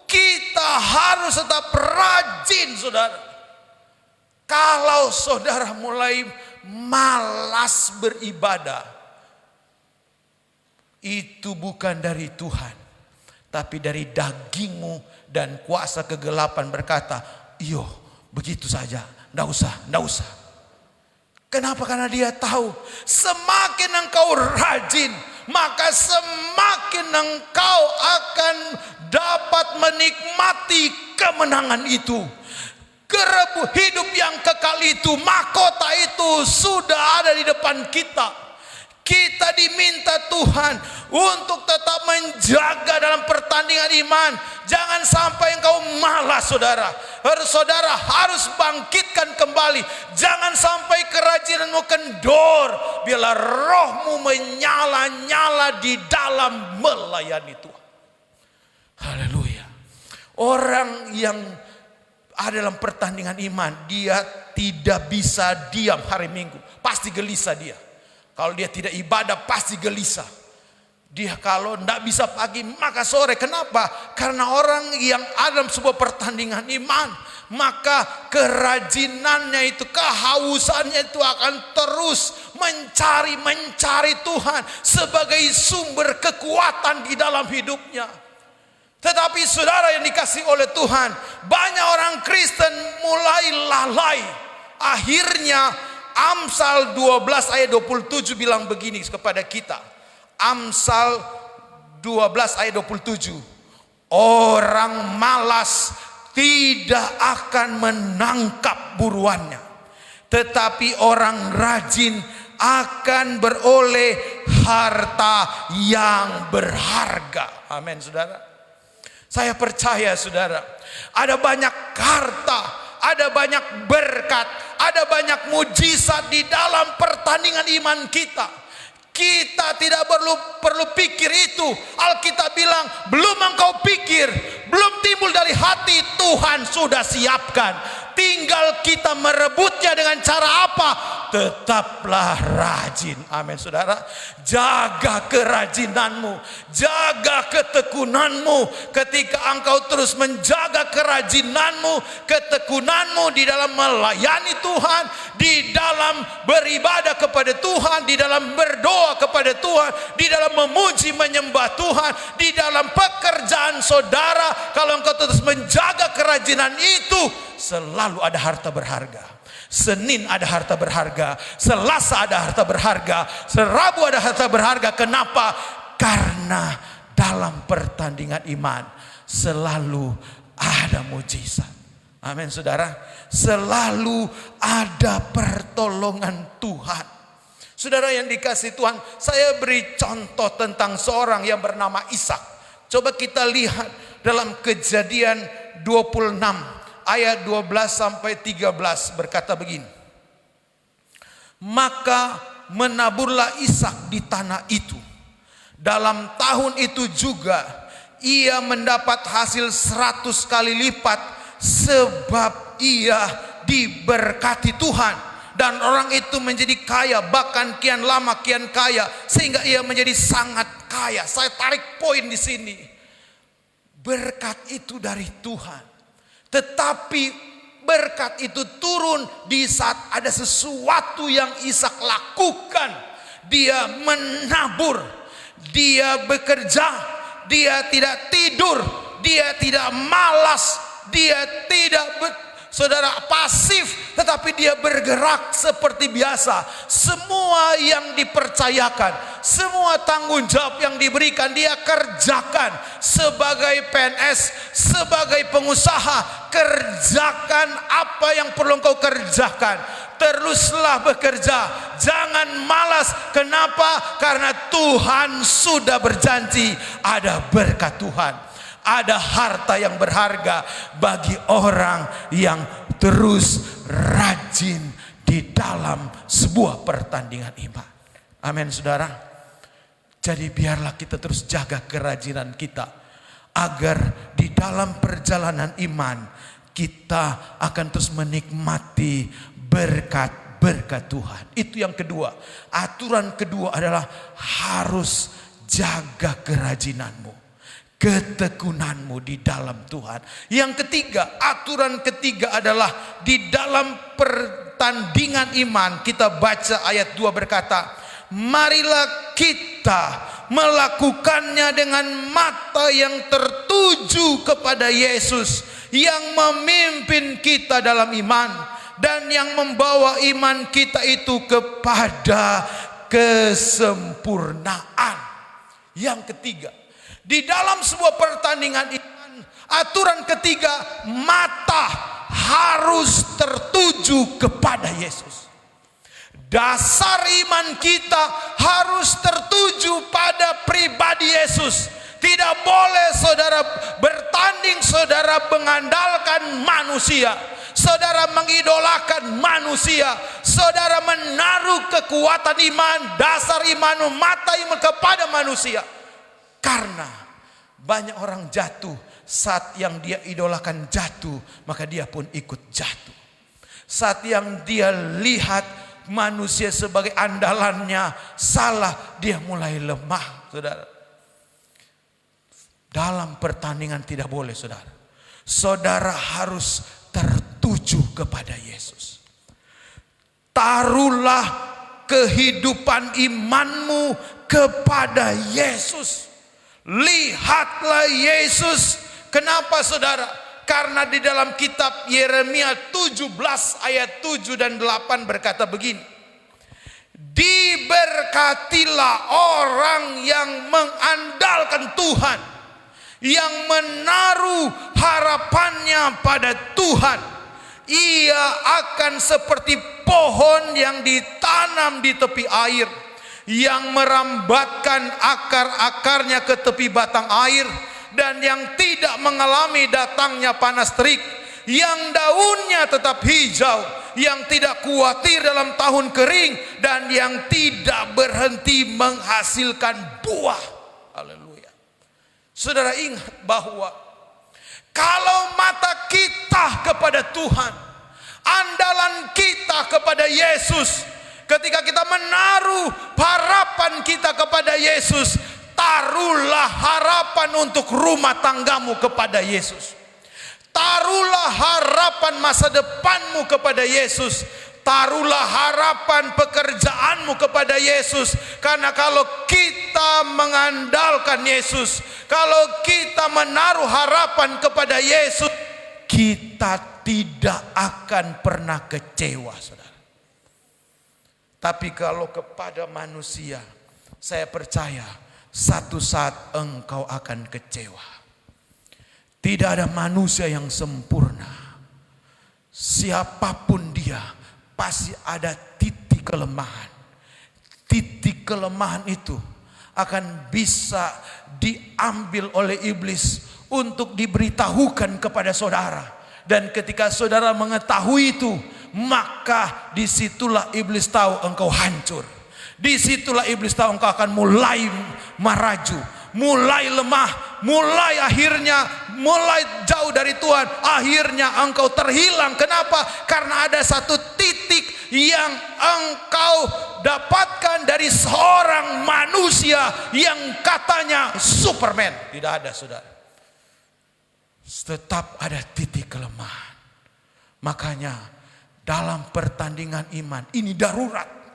Kita harus tetap rajin saudara. Kalau saudara mulai malas beribadah, itu bukan dari Tuhan, tapi dari dagingmu dan kuasa kegelapan berkata, iyo begitu saja, ndak usah. Kenapa? Karena dia tahu semakin engkau rajin, maka semakin engkau akan dapat menikmati kemenangan itu. Kerebu hidup yang kekal itu, mahkota itu sudah ada di depan kita. Kita diminta Tuhan untuk tetap menjaga dalam pertandingan iman. Jangan sampai engkau malas saudara. Saudara harus bangkitkan kembali. Jangan sampai kerajinanmu kendor. Biarlah rohmu menyala-nyala di dalam melayani Tuhan. Haleluya. Orang yang ada dalam pertandingan iman, dia tidak bisa diam hari Minggu. Pasti gelisah dia. Kalau dia tidak ibadah pasti gelisah. Dia kalau tidak bisa pagi maka sore. Kenapa? Karena orang yang ada dalam sebuah pertandingan iman, maka kerajinannya itu, kehausannya itu akan terus mencari Tuhan sebagai sumber kekuatan di dalam hidupnya. Tetapi saudara yang dikasih oleh Tuhan, banyak orang Kristen mulai lalai. Akhirnya Amsal 12 ayat 27 bilang begini kepada kita. Amsal 12 ayat 27. Orang malas tidak akan menangkap buruannya, tetapi orang rajin akan beroleh harta yang berharga. Amin saudara. Saya percaya saudara, ada banyak harta, ada banyak berkat, ada banyak mujizat di dalam pertandingan iman kita. Kita tidak perlu pikir itu. Alkitab bilang, belum engkau pikir, belum timbul dari hati, Tuhan sudah siapkan. Tinggal kita merebutnya dengan cara apa? Tetaplah rajin. Amin saudara. Jaga kerajinanmu, jaga ketekunanmu. Ketika engkau terus menjaga kerajinanmu, ketekunanmu di dalam melayani Tuhan, di dalam beribadah kepada Tuhan, di dalam berdoa kepada Tuhan, di dalam memuji menyembah Tuhan, di dalam pekerjaan saudara, kalau engkau terus menjaga kerajinan itu, selalu ada harta berharga. Senin ada harta berharga, Selasa ada harta berharga, Rabu ada harta berharga. Kenapa? Karena dalam pertandingan iman selalu ada mujizat. Amin saudara. Selalu ada pertolongan Tuhan. Saudara yang dikasih Tuhan, saya beri contoh tentang seorang yang bernama Ishak. Coba kita lihat dalam Kejadian 26 ayat 12 sampai 13 berkata begini. Maka menaburlah Ishak di tanah itu. Dalam tahun itu juga ia mendapat hasil 100 kali lipat, sebab ia diberkati Tuhan. Dan orang itu menjadi kaya, bahkan kian lama kian kaya, sehingga ia menjadi sangat kaya. Saya tarik poin di sini. Berkat itu dari Tuhan. Tetapi berkat itu turun di saat ada sesuatu yang Ishak lakukan. Dia menabur, dia bekerja, dia tidak tidur, dia tidak malas, dia tidak saudara pasif, tetapi dia bergerak seperti biasa. Semua yang dipercayakan, semua tanggung jawab yang diberikan dia kerjakan. Sebagai PNS, sebagai pengusaha, kerjakan apa yang perlu engkau kerjakan. Teruslah bekerja, jangan malas. Kenapa? Karena Tuhan sudah berjanji ada berkat Tuhan, ada harta yang berharga bagi orang yang terus rajin di dalam sebuah pertandingan iman. Amin, saudara. Jadi biarlah kita terus jaga kerajinan kita, agar di dalam perjalanan iman kita akan terus menikmati berkat-berkat Tuhan. Itu yang kedua. Aturan kedua adalah harus jaga kerajinanmu, ketekunanmu di dalam Tuhan. Yang ketiga, aturan ketiga adalah di dalam pertandingan iman. Kita baca ayat 2 berkata, marilah kita melakukannya dengan mata yang tertuju kepada Yesus yang memimpin kita dalam iman dan yang membawa iman kita itu kepada kesempurnaan. Yang ketiga, di dalam sebuah pertandingan iman, aturan ketiga, mata harus tertuju kepada Yesus. Dasar iman kita harus tertuju pada pribadi Yesus. Tidak boleh saudara bertanding, saudara mengandalkan manusia, saudara mengidolakan manusia, saudara menaruh kekuatan iman, dasar iman, mata iman kepada manusia. Karena banyak orang jatuh saat yang dia idolakan jatuh, maka dia pun ikut jatuh. Saat yang dia lihat manusia sebagai andalannya salah, dia mulai lemah, saudara. Dalam pertandingan tidak boleh, saudara. Saudara harus tertuju kepada Yesus. Taruhlah kehidupan imanmu kepada Yesus. Lihatlah Yesus. Kenapa, saudara? Karena di dalam kitab Yeremia 17 ayat 7 dan 8 berkata begini. Diberkatilah orang yang mengandalkan Tuhan, yang menaruh harapannya pada Tuhan. Ia akan seperti pohon yang ditanam di tepi air, yang merambatkan akar-akarnya ke tepi batang air, dan yang tidak mengalami datangnya panas terik, yang daunnya tetap hijau, yang tidak khawatir dalam tahun kering, dan yang tidak berhenti menghasilkan buah. Haleluya. Saudara ingat bahwa kalau mata kita kepada Tuhan, andalan kita kepada Yesus, ketika kita menaruh harapan kita kepada Yesus, taruhlah harapan untuk rumah tanggamu kepada Yesus. Taruhlah harapan masa depanmu kepada Yesus. Taruhlah harapan pekerjaanmu kepada Yesus. Karena kalau kita mengandalkan Yesus, kalau kita menaruh harapan kepada Yesus, kita tidak akan pernah kecewa, saudara. Tapi kalau kepada manusia, saya percaya satu saat engkau akan kecewa. Tidak ada manusia yang sempurna. Siapapun dia, pasti ada titik kelemahan. Titik kelemahan itu akan bisa diambil oleh iblis untuk diberitahukan kepada saudara. Dan ketika saudara mengetahui itu, maka disitulah iblis tahu engkau hancur. Disitulah iblis tahu engkau akan mulai maraju, mulai lemah, mulai jauh dari Tuhan. Akhirnya engkau terhilang. Kenapa? Karena ada satu titik yang engkau dapatkan dari seorang manusia yang katanya Superman. Tidak ada, saudara. Tetap ada titik kelemahan. Makanya dalam pertandingan iman ini darurat.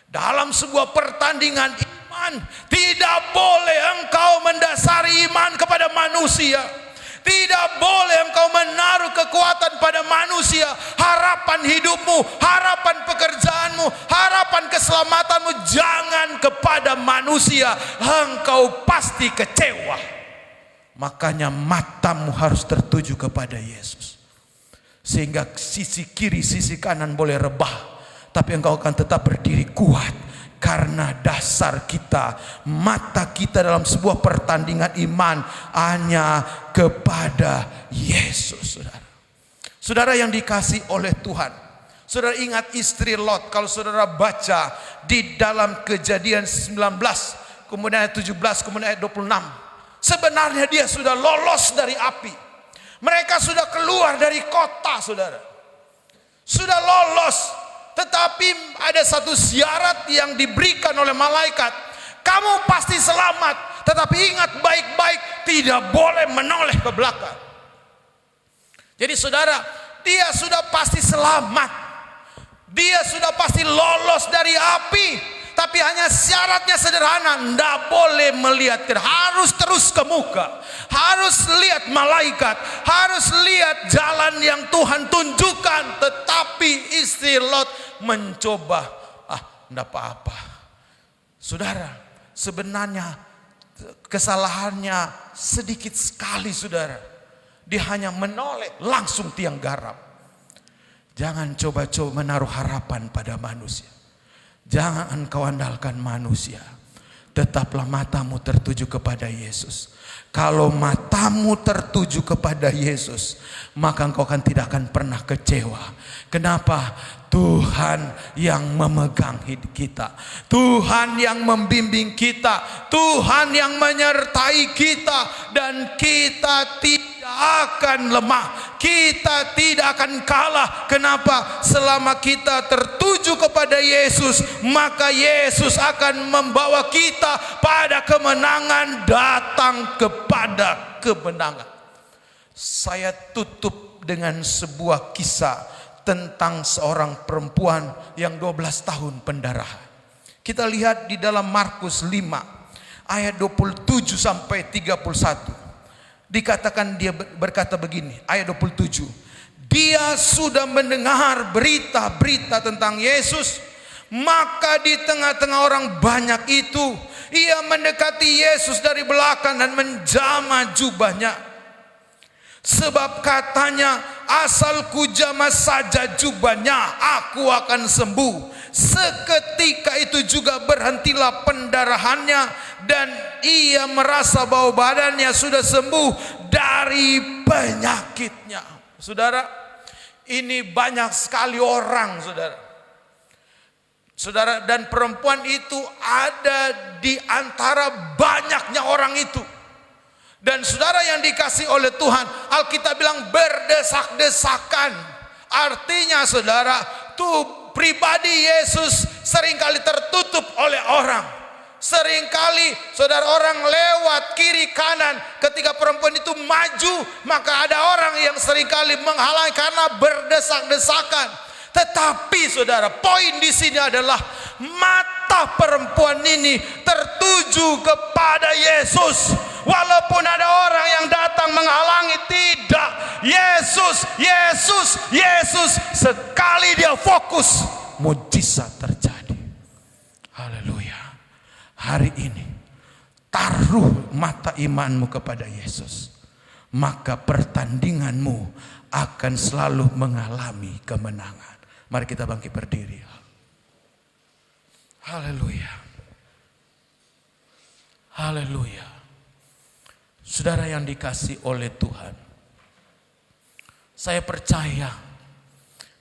Dalam sebuah pertandingan iman, tidak boleh engkau mendasari iman kepada manusia. Tidak boleh engkau menaruh kekuatan pada manusia. Harapan hidupmu, harapan pekerjaanmu, harapan keselamatanmu jangan kepada manusia. Engkau pasti kecewa. Makanya matamu harus tertuju kepada Yesus. Sehingga sisi kiri, sisi kanan boleh rebah, tapi engkau akan tetap berdiri kuat. Karena dasar kita, mata kita dalam sebuah pertandingan iman hanya kepada Yesus, saudara. Saudara yang dikasih oleh Tuhan, saudara ingat istri Lot. Kalau saudara baca di dalam Kejadian 19, kemudian ayat 17, kemudian ayat 26. Sebenarnya dia sudah lolos dari api. Mereka sudah keluar dari kota, saudara. Sudah lolos. Tetapi ada satu syarat yang diberikan oleh malaikat. Kamu pasti selamat, tetapi ingat baik-baik, tidak boleh menoleh ke belakang. Jadi saudara, dia sudah pasti selamat. Dia sudah pasti lolos dari api. Tapi hanya syaratnya sederhana, tidak boleh melihat, harus terus ke muka, harus lihat malaikat, harus lihat jalan yang Tuhan tunjukkan. Tetapi istri Lot mencoba, tidak apa-apa. Saudara, sebenarnya kesalahannya sedikit sekali, saudara. Dia hanya menoleh langsung tiang garam. Jangan coba-coba menaruh harapan pada manusia. Jangan engkau andalkan manusia. Tetaplah matamu tertuju kepada Yesus. Kalau matamu tertuju kepada Yesus, maka engkau tidak akan pernah kecewa. Kenapa? Tuhan yang memegang hidup kita. Tuhan yang membimbing kita. Tuhan yang menyertai kita. Dan kita tidak akan lemah. Kita tidak akan kalah. Kenapa? Selama kita tertuju kepada Yesus, maka Yesus akan membawa kita pada kemenangan, datang kepada kemenangan. Saya tutup dengan sebuah kisah tentang seorang perempuan yang 12 tahun pendarahan. Kita lihat di dalam Markus 5 ayat 27 sampai 31. Dikatakan dia berkata begini, ayat 27. Dia sudah mendengar berita-berita tentang Yesus, maka di tengah-tengah orang banyak itu, ia mendekati Yesus dari belakang dan menjamah jubahnya. Sebab katanya, asal kujamah saja jubahnya, aku akan sembuh. Seketika itu juga berhentilah pendarahannya, dan ia merasa bahwa badannya sudah sembuh dari penyakitnya. Saudara, ini banyak sekali orang, saudara. Saudara, dan perempuan itu ada di antara banyaknya orang itu. Dan saudara yang dikasih oleh Tuhan, Alkitab bilang berdesak-desakan. Artinya saudara, tuh pribadi Yesus seringkali tertutup oleh orang. Seringkali saudara, orang lewat kiri kanan, ketika perempuan itu maju, maka ada orang yang seringkali menghalangi karena berdesak-desakan. Tetapi saudara, poin di sini adalah mata perempuan ini tertuju kepada Yesus. Walaupun ada orang yang datang menghalangi, tidak. Yesus, Yesus, Yesus. Sekali dia fokus, mujizat terjadi. Haleluya. Hari ini taruh mata imanmu kepada Yesus, maka pertandinganmu akan selalu mengalami kemenangan. Mari kita bangkit berdiri. Haleluya. Haleluya. Saudara yang dikasih oleh Tuhan, saya percaya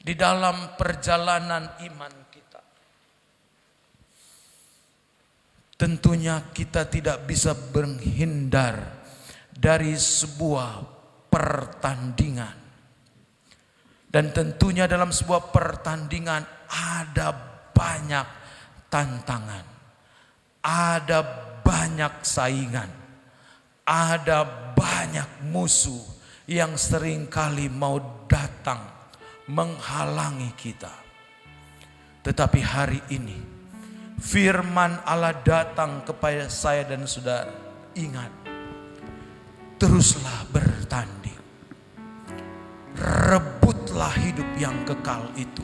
di dalam perjalanan iman kita, tentunya kita tidak bisa menghindar dari sebuah pertandingan. Dan tentunya dalam sebuah pertandingan ada banyak tantangan, ada banyak saingan, ada banyak musuh yang seringkali mau datang menghalangi kita. Tetapi hari ini firman Allah datang kepada saya dan saudara. Ingat, teruslah bertahan. bertanding. Rebutlah hidup yang kekal itu.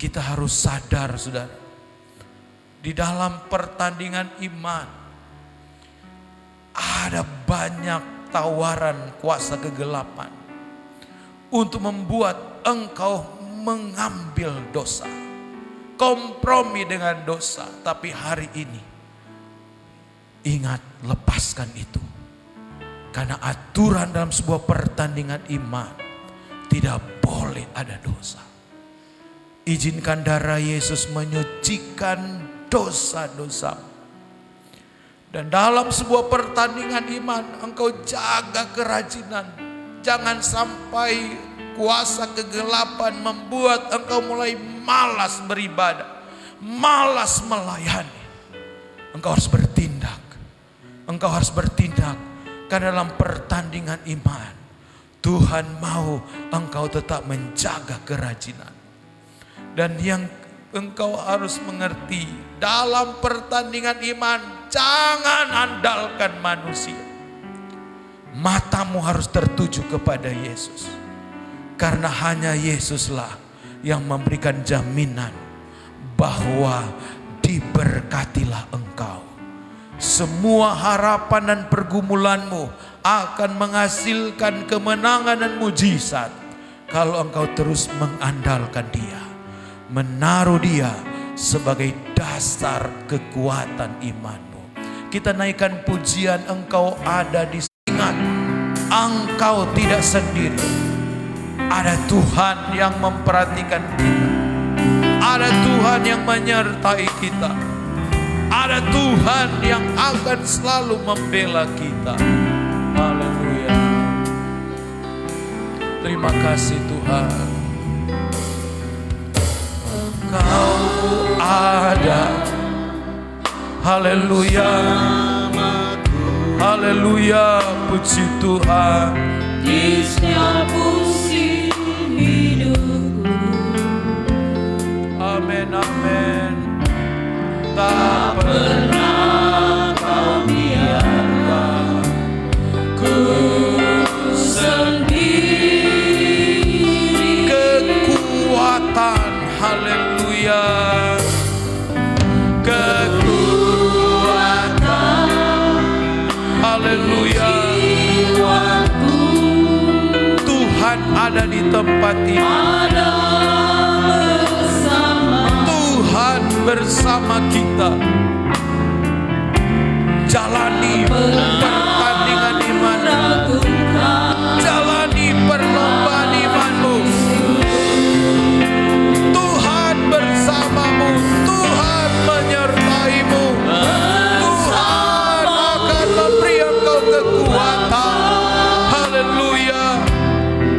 Kita harus sadar, saudara, di dalam pertandingan iman ada banyak tawaran kuasa kegelapan untuk membuat engkau mengambil dosa, kompromi dengan dosa. Tapi hari ini ingat, lepaskan itu. Karena aturan dalam sebuah pertandingan iman, tidak boleh ada dosa. Izinkan darah Yesus menyucikan dosa-dosa. Dan dalam sebuah pertandingan iman, engkau jaga kerajinan. Jangan sampai kuasa kegelapan membuat engkau mulai malas beribadah, malas melayani. Engkau harus bertindak. Engkau harus bertindak. Karena dalam pertandingan iman, Tuhan mau engkau tetap menjaga kerajinan. Dan yang engkau harus mengerti, dalam pertandingan iman, jangan andalkan manusia. Matamu harus tertuju kepada Yesus. Karena hanya Yesuslah yang memberikan jaminan bahwa diberkatilah engkau. Semua harapan dan pergumulanmu akan menghasilkan kemenangan dan mujizat kalau engkau terus mengandalkan Dia, menaruh Dia sebagai dasar kekuatan imanmu. Kita naikkan pujian, engkau ada di ingat, engkau tidak sendiri. Ada Tuhan yang memperhatikan kita. Ada Tuhan yang menyertai kita. Ada Tuhan yang akan selalu membela kita. Haleluya. Terima kasih Tuhan. Engkau ada. Haleluya. Haleluya. Puji Tuhan. Di setiap musim hidupku. Amin, amin. Tak pernah kau biarkan ku sendiri. Kekuatan, haleluya. Kekuatan, haleluya. Tuhan ada di tempat ini. Tuhan bersama kita. Jalani pertandingan iman. Jalani perlombaan imanmu. Tuhan bersamamu. Tuhan menyertaimu. Tuhan akan memberi engkau kekuatan. Haleluya.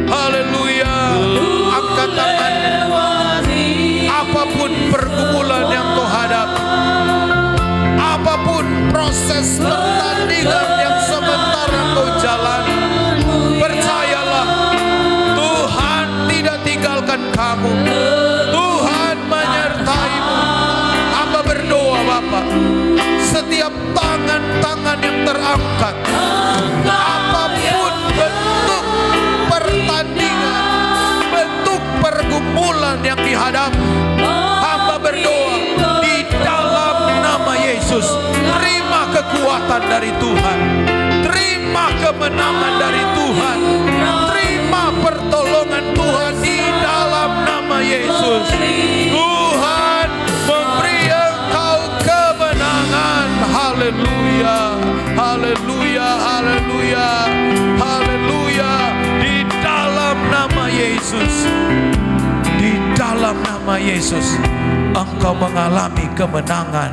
Haleluya. Angkat tangan. Apapun pergumulan yang kau hadapi, apapun proses pertandingan yang sementara kau jalani, percayalah Tuhan tidak tinggalkan kamu. Tuhan menyertaimu. Hamba berdoa Bapak, setiap tangan-tangan yang terangkat, apapun bentuk pertandingan, bentuk pergumulan yang dihadapi, hamba berdoa di dalam nama Yesus, terima kekuatan dari Tuhan, terima kemenangan dari Tuhan, terima pertolongan Tuhan di dalam nama Yesus. Tuhan memberi engkau kemenangan. Haleluya, haleluya, haleluya, haleluya. Di dalam nama Yesus, di dalam nama Yesus, engkau mengalami kemenangan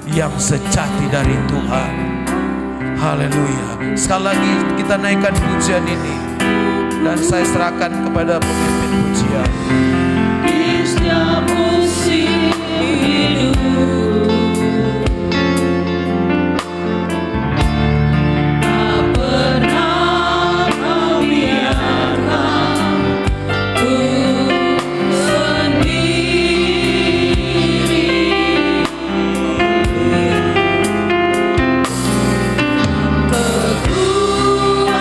yang sejati dari Tuhan. Haleluya. Sekali lagi kita naikkan pujian ini, dan saya serahkan kepada pemimpin pujian. Di setiap musim hidup, tak pernah kau biarkan ku sendiri. Kekuatan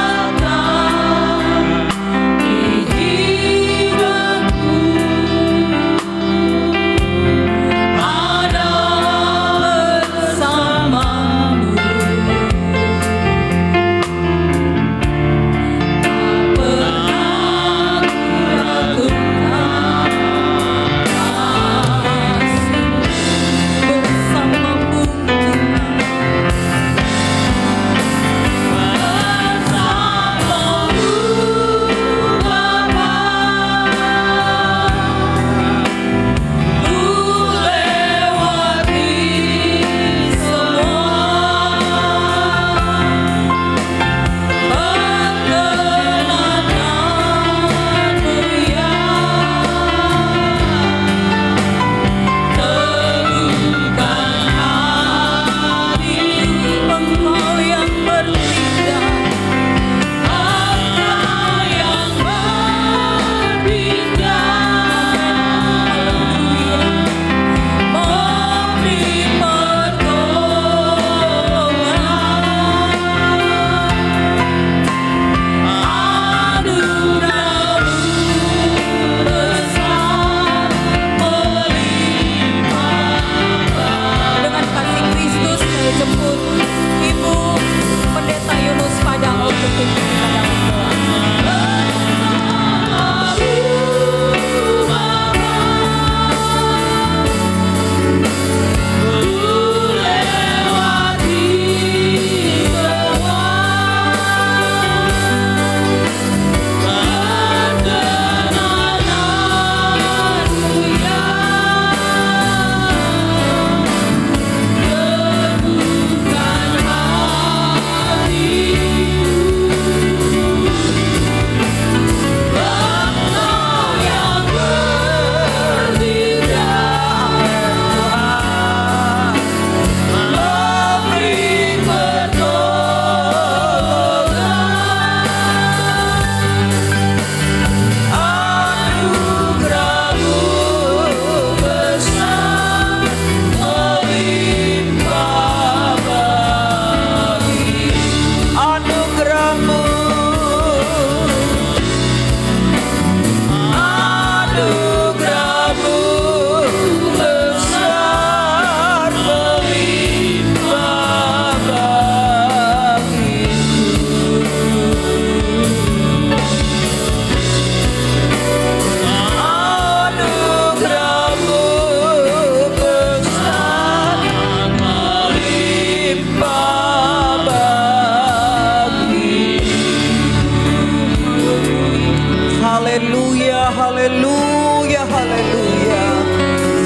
haleluya, haleluya.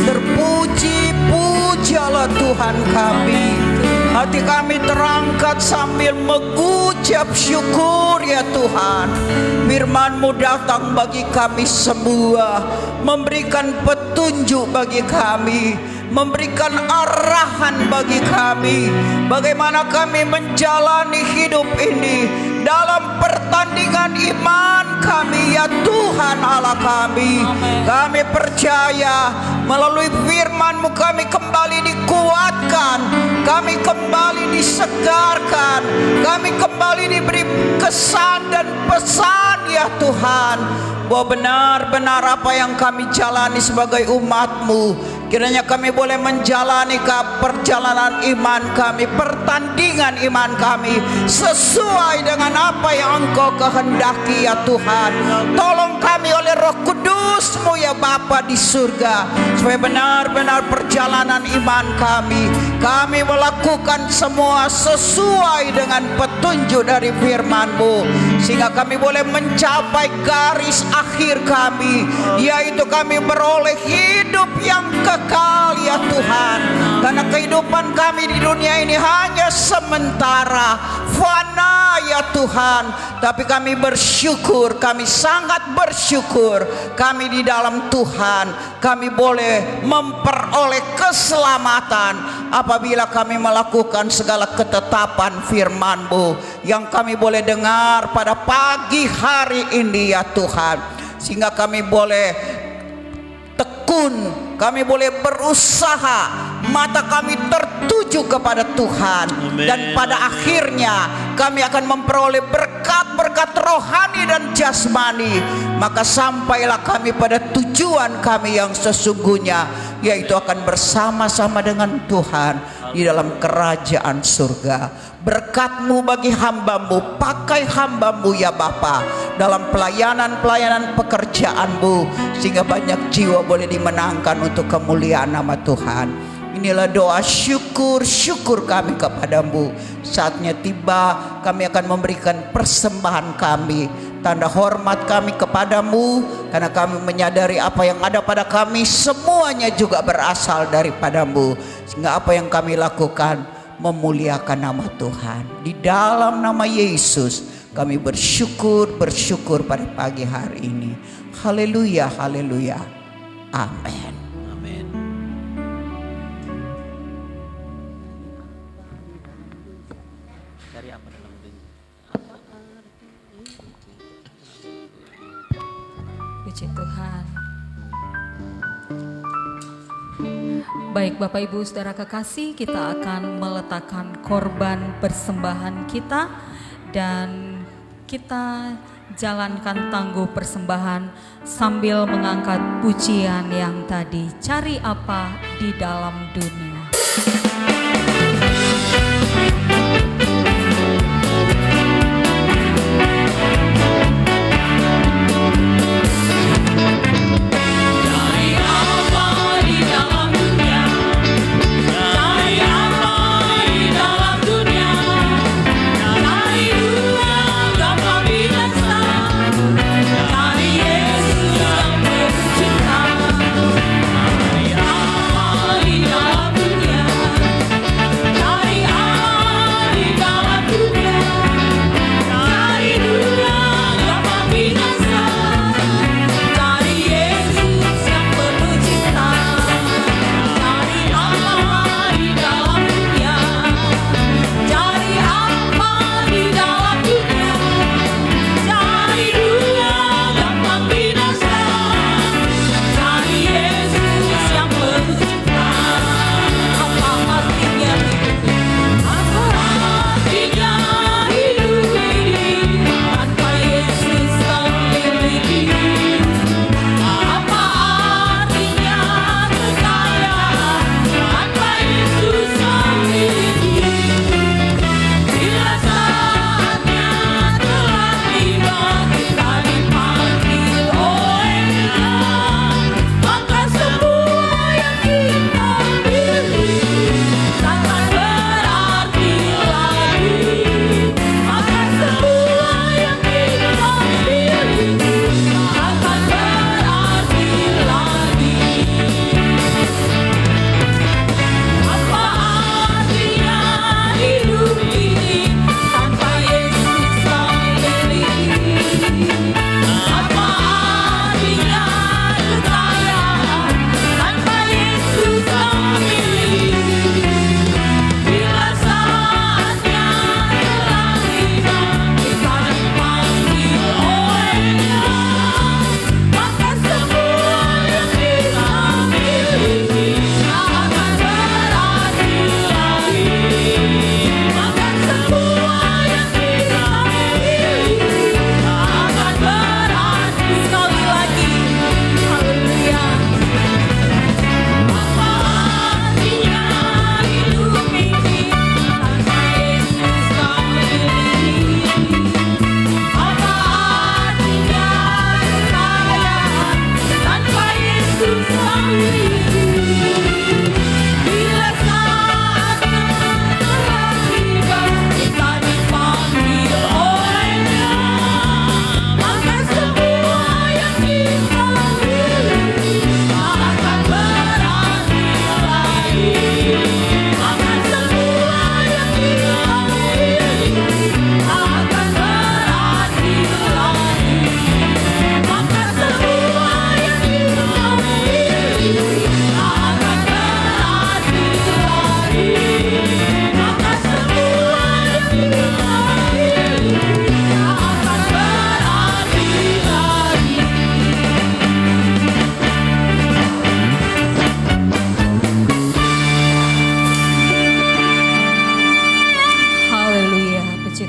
Terpuji-pujilah Tuhan kami. Hati kami terangkat sambil mengucap syukur ya Tuhan. Firman-Mu datang bagi kami semua, memberikan petunjuk bagi kami, memberikan arahan bagi kami, bagaimana kami menjalani hidup ini dalam pertandingan iman kami ya Tuhan Allah kami. Kami percaya melalui firman-Mu kami kembali dikuatkan, kami kembali disegarkan, kami kembali diberi kesan dan pesan ya Tuhan, bahwa benar-benar apa yang kami jalani sebagai umat-Mu, kiranya kami boleh menjalani perjalanan iman kami, pertandingan iman kami sesuai dengan apa yang Engkau kehendaki ya Tuhan. Tolong kami oleh Roh Kudus-Mu ya Bapa di surga, supaya benar-benar perjalanan iman kami melakukan semua sesuai dengan petunjuk dari firman-Mu, sehingga kami boleh mencapai garis akhir kami, yaitu kami beroleh hidup yang kekal ya Tuhan. Karena kehidupan kami di dunia ini hanya sementara, fana ya Tuhan. Tapi kami bersyukur, kami sangat bersyukur, kami di dalam Tuhan kami boleh memperoleh keselamatan apabila kami melakukan segala ketetapan firman-Mu yang kami boleh dengar pada pagi hari ini ya Tuhan, sehingga kami boleh tekun, kami boleh berusaha, mata kami tertuju kepada Tuhan. Dan pada akhirnya kami akan memperoleh berkat-berkat rohani dan jasmani. Maka sampailah kami pada tujuan kami yang sesungguhnya, yaitu akan bersama-sama dengan Tuhan di dalam kerajaan surga. Berkat-Mu bagi hamba-Mu, pakai hamba-Mu ya Bapa dalam pelayanan-pelayanan pekerjaan-Mu, sehingga banyak jiwa boleh dimenangkan untuk kemuliaan nama Tuhan. Inilah doa syukur kami kepadamu. Saatnya tiba, kami akan memberikan persembahan kami, tanda hormat kami kepadamu, karena kami menyadari apa yang ada pada kami semuanya juga berasal daripadamu, sehingga apa yang kami lakukan memuliakan nama Tuhan. Di dalam nama Yesus kami bersyukur pada pagi hari ini. Haleluya, haleluya, amin. Puji Tuhan. Baik Bapak Ibu Saudara kekasih, kita akan meletakkan korban persembahan kita dan kita jalankan tangguh persembahan sambil mengangkat pujian yang tadi, cari apa di dalam dunia. Di dalam dunia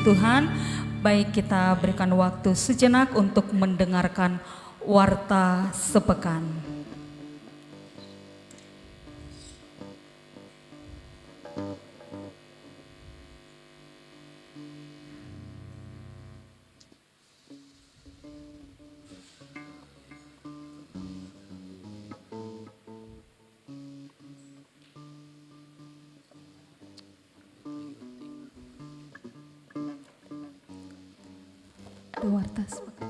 Tuhan, baik kita berikan waktu sejenak untuk mendengarkan warta sepekan. Warta sepekan.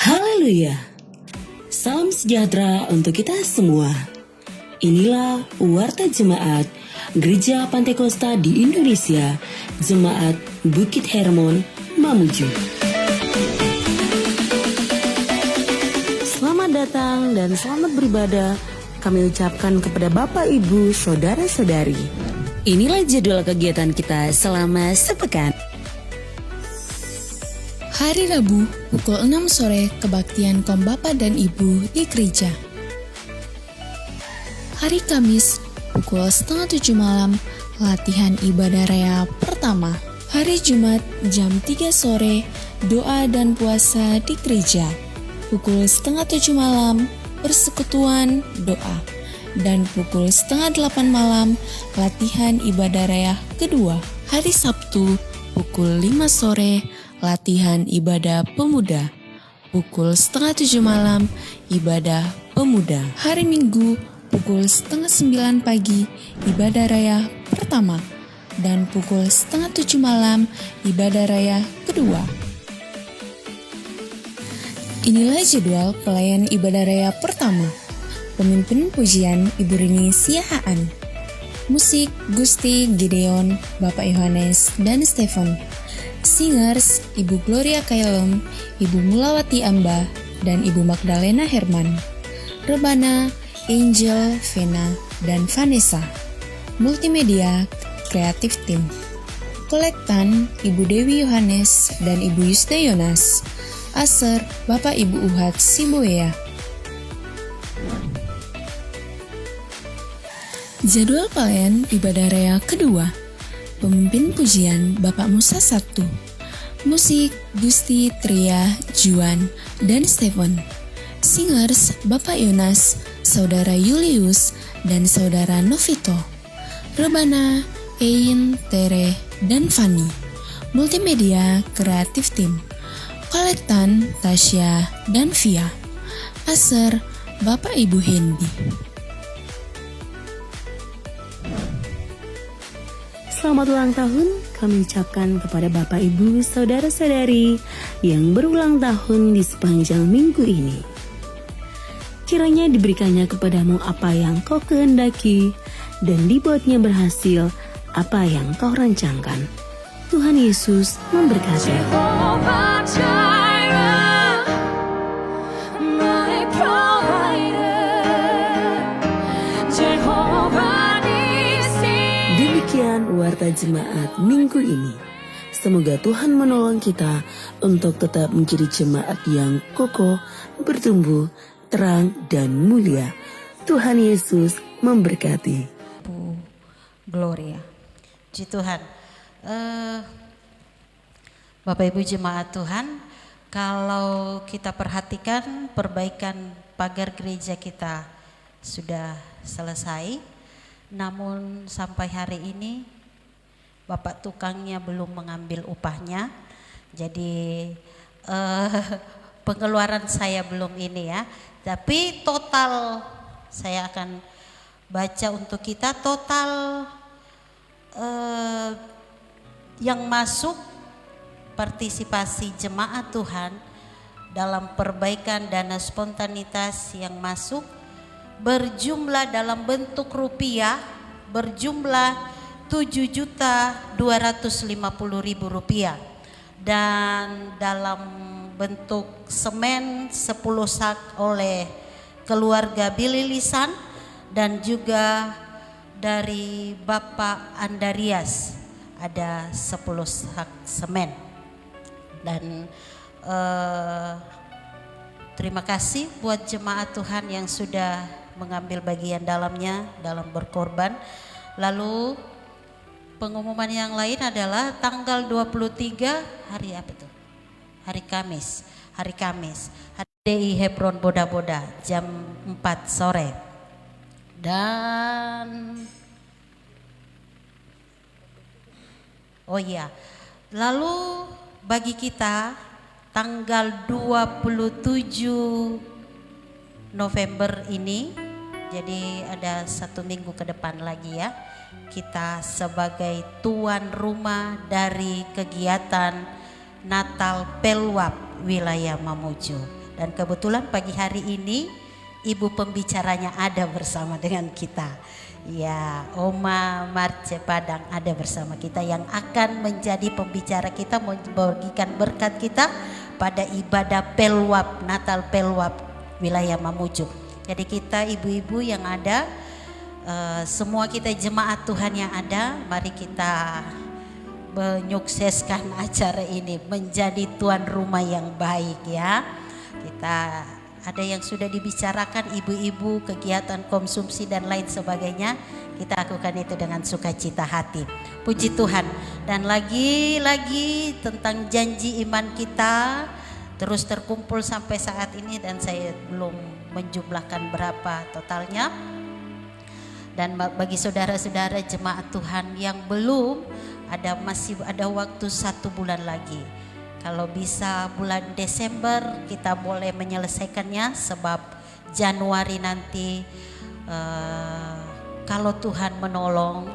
Haleluya. Salam sejahtera untuk kita semua. Inilah Warta Jemaat Gereja Pantekosta di Indonesia, Jemaat Bukit Hermon, Mamuju. Selamat datang dan selamat beribadah kami ucapkan kepada Bapak, Ibu, Saudara-saudari. Inilah jadwal kegiatan kita selama sepekan. Hari Rabu, pukul 6 sore, kebaktian kaum Bapak dan Ibu di gereja. Hari Kamis, pukul 6:30 malam, latihan ibadah raya pertama. Hari Jumat, jam 3 sore, doa dan puasa di gereja. Pukul 6:30 malam, persekutuan doa. Dan pukul 7:30 malam, latihan ibadah raya kedua. Hari Sabtu, pukul 5 sore, latihan ibadah pemuda. Pukul 6:30 malam, ibadah pemuda. Hari Minggu, pukul 8:30 pagi, ibadah raya pertama. Dan pukul 6:30 malam, ibadah raya kedua. Inilah jadwal pelayan ibadah raya pertama. Pemimpin pujian Ibu Rini Siahaan. Musik Gusti Gideon, Bapak Yohanes dan Stefan. Singers Ibu Gloria Kailem, Ibu Mulawati Amba, dan Ibu Magdalena Herman. Rebana Angel, Vena, dan Vanessa. Multimedia Kreatif Tim. Kolektan Ibu Dewi Yohanes dan Ibu Yuste Yonas. Aser Bapak Ibu Uhat Siboya. Jadwal pelayan ibadah raya kedua. Pemimpin pujian Bapak Musa 1. Musik Gusti Tria, Juan, dan Stephen. Singers Bapak Yonas, Saudara Julius, dan Saudara Novito. Rebana, Ein, Tere, dan Fanny. Multimedia Kreatif Tim. Kolektan Tasya dan Via. Aser Bapak Ibu Hendi. Selamat ulang tahun kami ucapkan kepada Bapak, Ibu, Saudara-saudari yang berulang tahun di sepanjang minggu ini. Kiranya diberikannya kepadamu apa yang kau kehendaki dan dibuatnya berhasil apa yang kau rancangkan. Tuhan Yesus memberkati. Jehovah Jireh. jemaat minggu ini. Semoga Tuhan menolong kita untuk tetap menjadi jemaat yang kokoh, bertumbuh, terang, dan mulia. Tuhan Yesus memberkati. Bu Gloria. Puji Tuhan. Bapak Ibu jemaat Tuhan, kalau kita perhatikan perbaikan pagar gereja kita sudah selesai, namun sampai hari ini Bapak tukangnya belum mengambil upahnya. Jadi pengeluaran saya belum ini ya, tapi total saya akan baca untuk kita total yang masuk partisipasi jemaat Tuhan dalam perbaikan dana spontanitas yang masuk berjumlah dalam bentuk rupiah berjumlah 7.250.000 rupiah, dan dalam bentuk semen 10 sak oleh keluarga Billy Lisan, dan juga dari Bapak Andarias ada 10 sak semen. Dan terima kasih buat jemaat Tuhan yang sudah mengambil bagian dalamnya dalam berkorban. Lalu pengumuman yang lain adalah tanggal 23 hari apa itu? Hari Kamis. Hari DI Hebron Boda-Boda jam 4 sore. Dan oh iya, lalu bagi kita tanggal 27 November ini, jadi ada 1 minggu ke depan lagi ya, kita sebagai tuan rumah dari kegiatan Natal Pelwap wilayah Mamuju. Dan kebetulan pagi hari ini ibu pembicaranya ada bersama dengan kita. Ya, Oma Marce Padang ada bersama kita yang akan menjadi pembicara kita, membagikan berkat kita pada ibadah Pelwap, Natal Pelwap wilayah Mamuju. Jadi kita ibu-ibu yang ada, semua kita jemaat Tuhan yang ada, mari kita menyukseskan acara ini menjadi tuan rumah yang baik ya. Kita ada yang sudah dibicarakan ibu-ibu, kegiatan konsumsi dan lain sebagainya. Kita lakukan itu dengan sukacita hati. Puji Tuhan. Dan lagi-lagi tentang janji iman kita terus terkumpul sampai saat ini, dan saya belum menjumlahkan berapa totalnya. Dan bagi saudara-saudara jemaat Tuhan yang belum, masih ada waktu 1 bulan lagi. Kalau bisa bulan Desember kita boleh menyelesaikannya, sebab Januari nanti kalau Tuhan menolong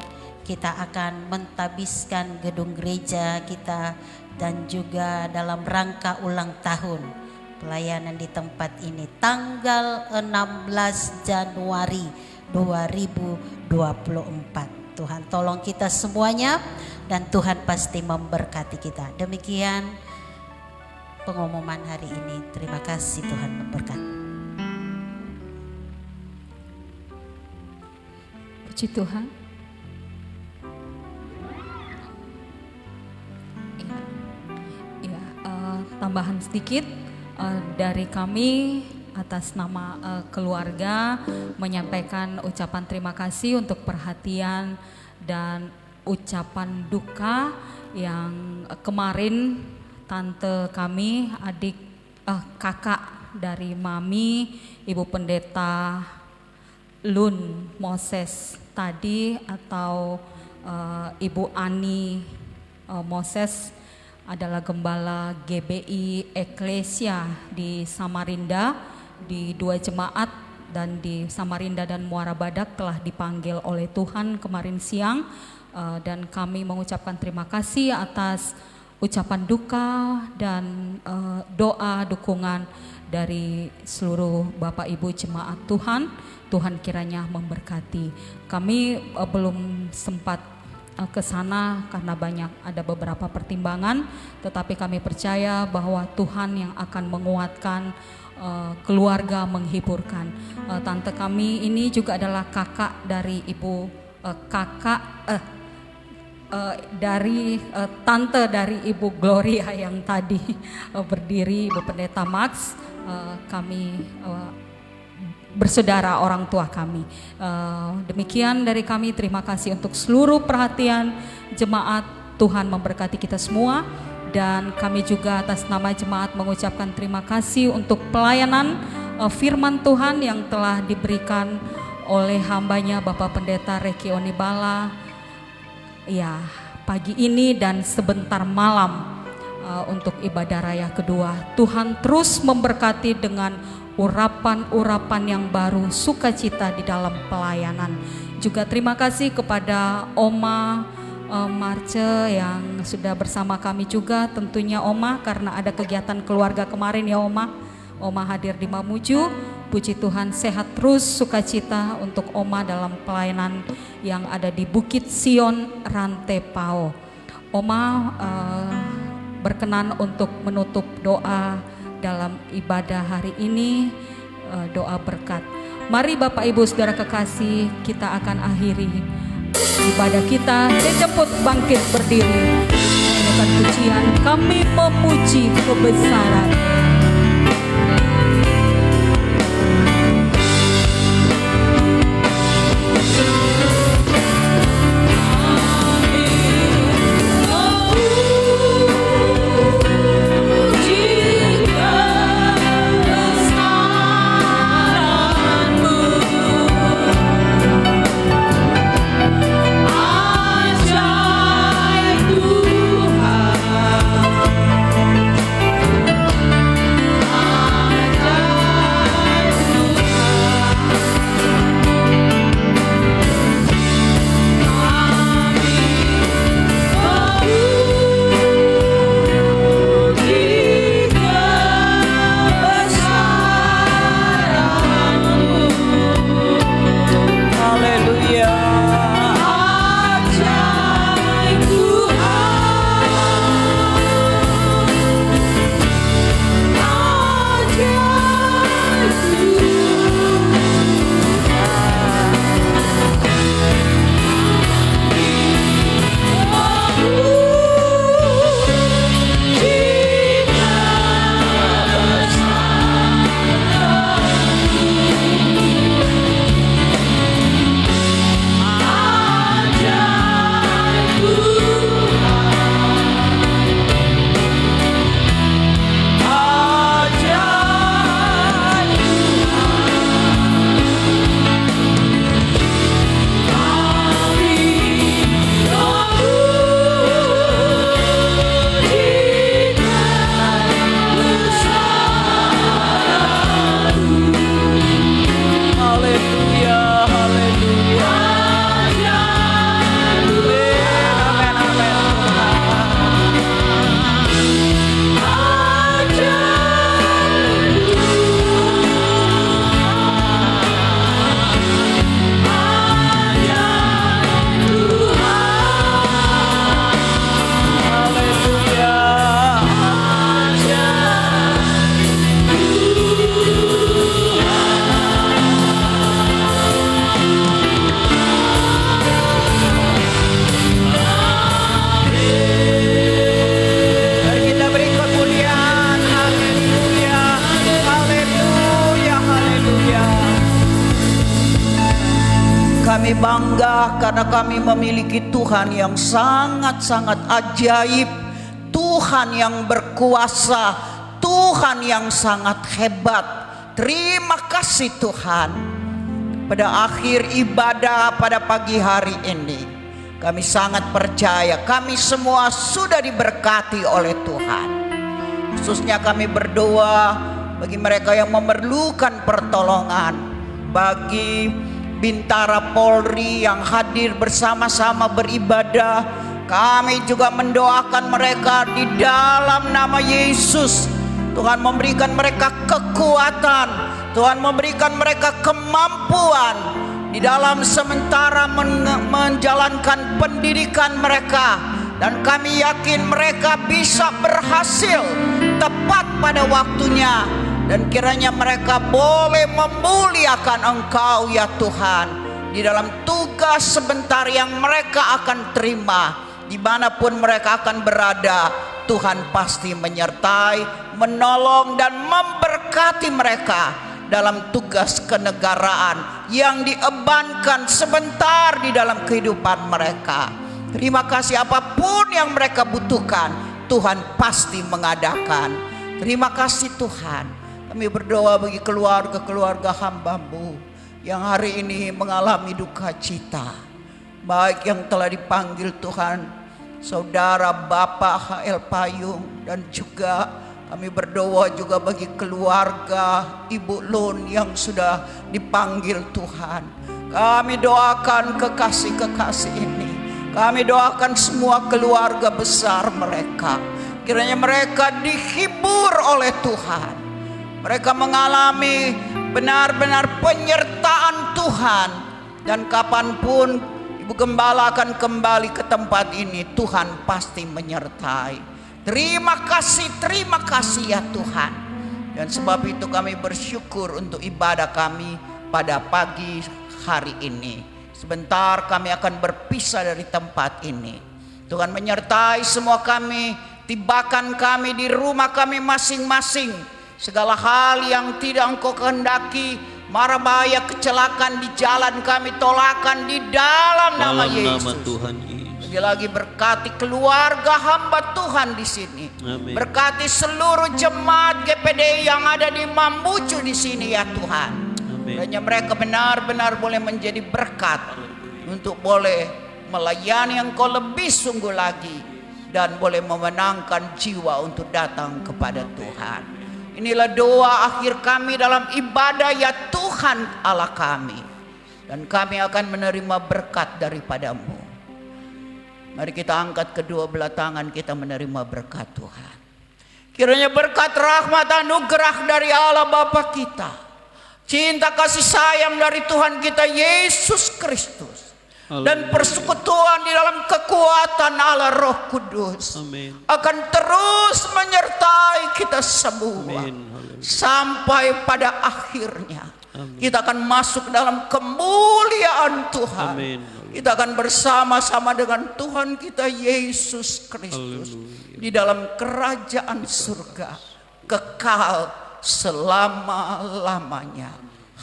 kita akan mentabiskan gedung gereja kita, dan juga dalam rangka ulang tahun pelayanan di tempat ini tanggal 16 Januari 2024. Tuhan tolong kita semuanya dan Tuhan pasti memberkati kita. Demikian pengumuman hari ini. Terima kasih, Tuhan memberkati. Puji Tuhan. Tambahan sedikit dari kami atas nama keluarga menyampaikan ucapan terima kasih untuk perhatian dan ucapan duka yang kemarin tante kami, kakak dari Mami, Ibu Pendeta Lun Moses tadi, atau Ibu Ani Moses adalah gembala GBI Eklesia di Samarinda, di 2 jemaat, dan di Samarinda dan Muara Badak telah dipanggil oleh Tuhan kemarin siang, dan kami mengucapkan terima kasih atas ucapan duka dan doa dukungan dari seluruh Bapak Ibu jemaat Tuhan. Tuhan kiranya memberkati. Kami belum sempat ke sana karena ada beberapa pertimbangan, tetapi kami percaya bahwa Tuhan yang akan menguatkan keluarga, menghiburkan. Tante kami ini juga adalah kakak dari dari tante dari Ibu Gloria yang tadi berdiri, Ibu Pendeta Max, kami bersaudara orang tua kami. Demikian dari kami, terima kasih untuk seluruh perhatian jemaat. Tuhan memberkati kita semua, dan kami juga atas nama jemaat mengucapkan terima kasih untuk pelayanan firman Tuhan yang telah diberikan oleh hambanya Bapak Pendeta Reki Onibala ya pagi ini dan sebentar malam untuk ibadah raya kedua. Tuhan terus memberkati dengan urapan-urapan yang baru, sukacita di dalam pelayanan. Juga terima kasih kepada Oma Marce yang sudah bersama kami juga, tentunya Oma karena ada kegiatan keluarga kemarin ya Oma hadir di Mamuju. Puji Tuhan, sehat terus, sukacita untuk Oma dalam pelayanan yang ada di Bukit Sion Rantepao. Oma berkenan untuk menutup doa dalam ibadah hari ini, doa berkat. Mari Bapak Ibu Saudara kekasih, kita akan akhiri ibadah kita. Dijemput bangkit berdiri, menyanyikan pujian kami memuji kebesaran. Kami bangga karena kami memiliki Tuhan yang sangat-sangat ajaib, Tuhan yang berkuasa, Tuhan yang sangat hebat. Terima kasih Tuhan. Pada akhir ibadah pada pagi hari ini, kami sangat percaya kami semua sudah diberkati oleh Tuhan. Khususnya kami berdoa bagi mereka yang memerlukan pertolongan, bagi Bintara Polri yang hadir bersama-sama beribadah. Kami juga mendoakan mereka di dalam nama Yesus. Tuhan memberikan mereka kekuatan, Tuhan memberikan mereka kemampuan di dalam sementara menjalankan pendidikan mereka. Dan kami yakin mereka bisa berhasil tepat pada waktunya. Dan kiranya mereka boleh memuliakan Engkau ya Tuhan, di dalam tugas sebentar yang mereka akan terima. dimanapun mereka akan berada, Tuhan pasti menyertai, menolong dan memberkati mereka dalam tugas kenegaraan yang diebankan sebentar di dalam kehidupan mereka. Terima kasih, apapun yang mereka butuhkan, Tuhan pasti mengadakan. Terima kasih Tuhan. Kami berdoa bagi keluarga-keluarga hamba-Mu yang hari ini mengalami duka cita, baik yang telah dipanggil Tuhan, Saudara Bapak H.L. Payung, dan juga kami berdoa juga bagi keluarga Ibu Lun yang sudah dipanggil Tuhan. Kami doakan kekasih-kekasih ini, kami doakan semua keluarga besar mereka, kiranya mereka dihibur oleh Tuhan, mereka mengalami benar-benar penyertaan Tuhan, dan kapanpun Ibu Gembala akan kembali ke tempat ini, Tuhan pasti menyertai. Terima kasih ya Tuhan. Dan sebab itu kami bersyukur untuk ibadah kami pada pagi hari ini. Sebentar kami akan berpisah dari tempat ini. Tuhan menyertai semua kami, tibakan kami di rumah kami masing-masing. Segala hal yang tidak Engkau kehendaki, mara bahaya, kecelakaan di jalan kami tolakkan di dalam nama Yesus. Lagi-lagi berkati keluarga hamba Tuhan di sini. Amin. Berkati seluruh jemaat GPDI yang ada di Mambucu di sini ya Tuhan. Hanya mereka benar-benar boleh menjadi berkat untuk boleh melayani Engkau lebih sungguh lagi dan boleh memenangkan jiwa untuk datang kepada Tuhan. Inilah doa akhir kami dalam ibadah ya Tuhan Allah kami, dan kami akan menerima berkat daripada-Mu. Mari kita angkat kedua belah tangan kita menerima berkat Tuhan. Kiranya berkat rahmat anugerah dari Allah Bapa kita, cinta kasih sayang dari Tuhan kita Yesus Kristus, dan persekutuan di dalam kekuatan Allah Roh Kudus akan terus menyertai kita semua sampai pada akhirnya. Kita akan masuk dalam kemuliaan Tuhan. Kita akan bersama-sama dengan Tuhan kita Yesus Kristus di dalam kerajaan surga kekal selama-lamanya.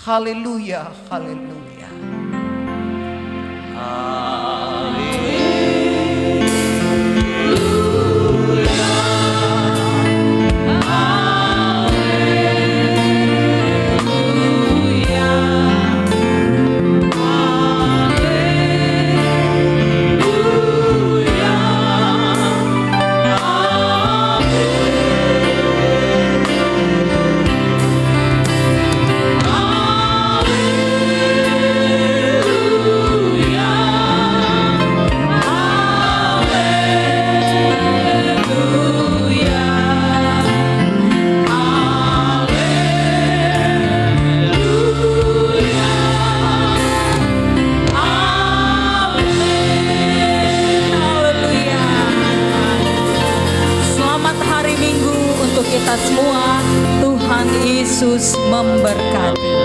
Haleluya, haleluya. Kita semua, Tuhan Yesus memberkati.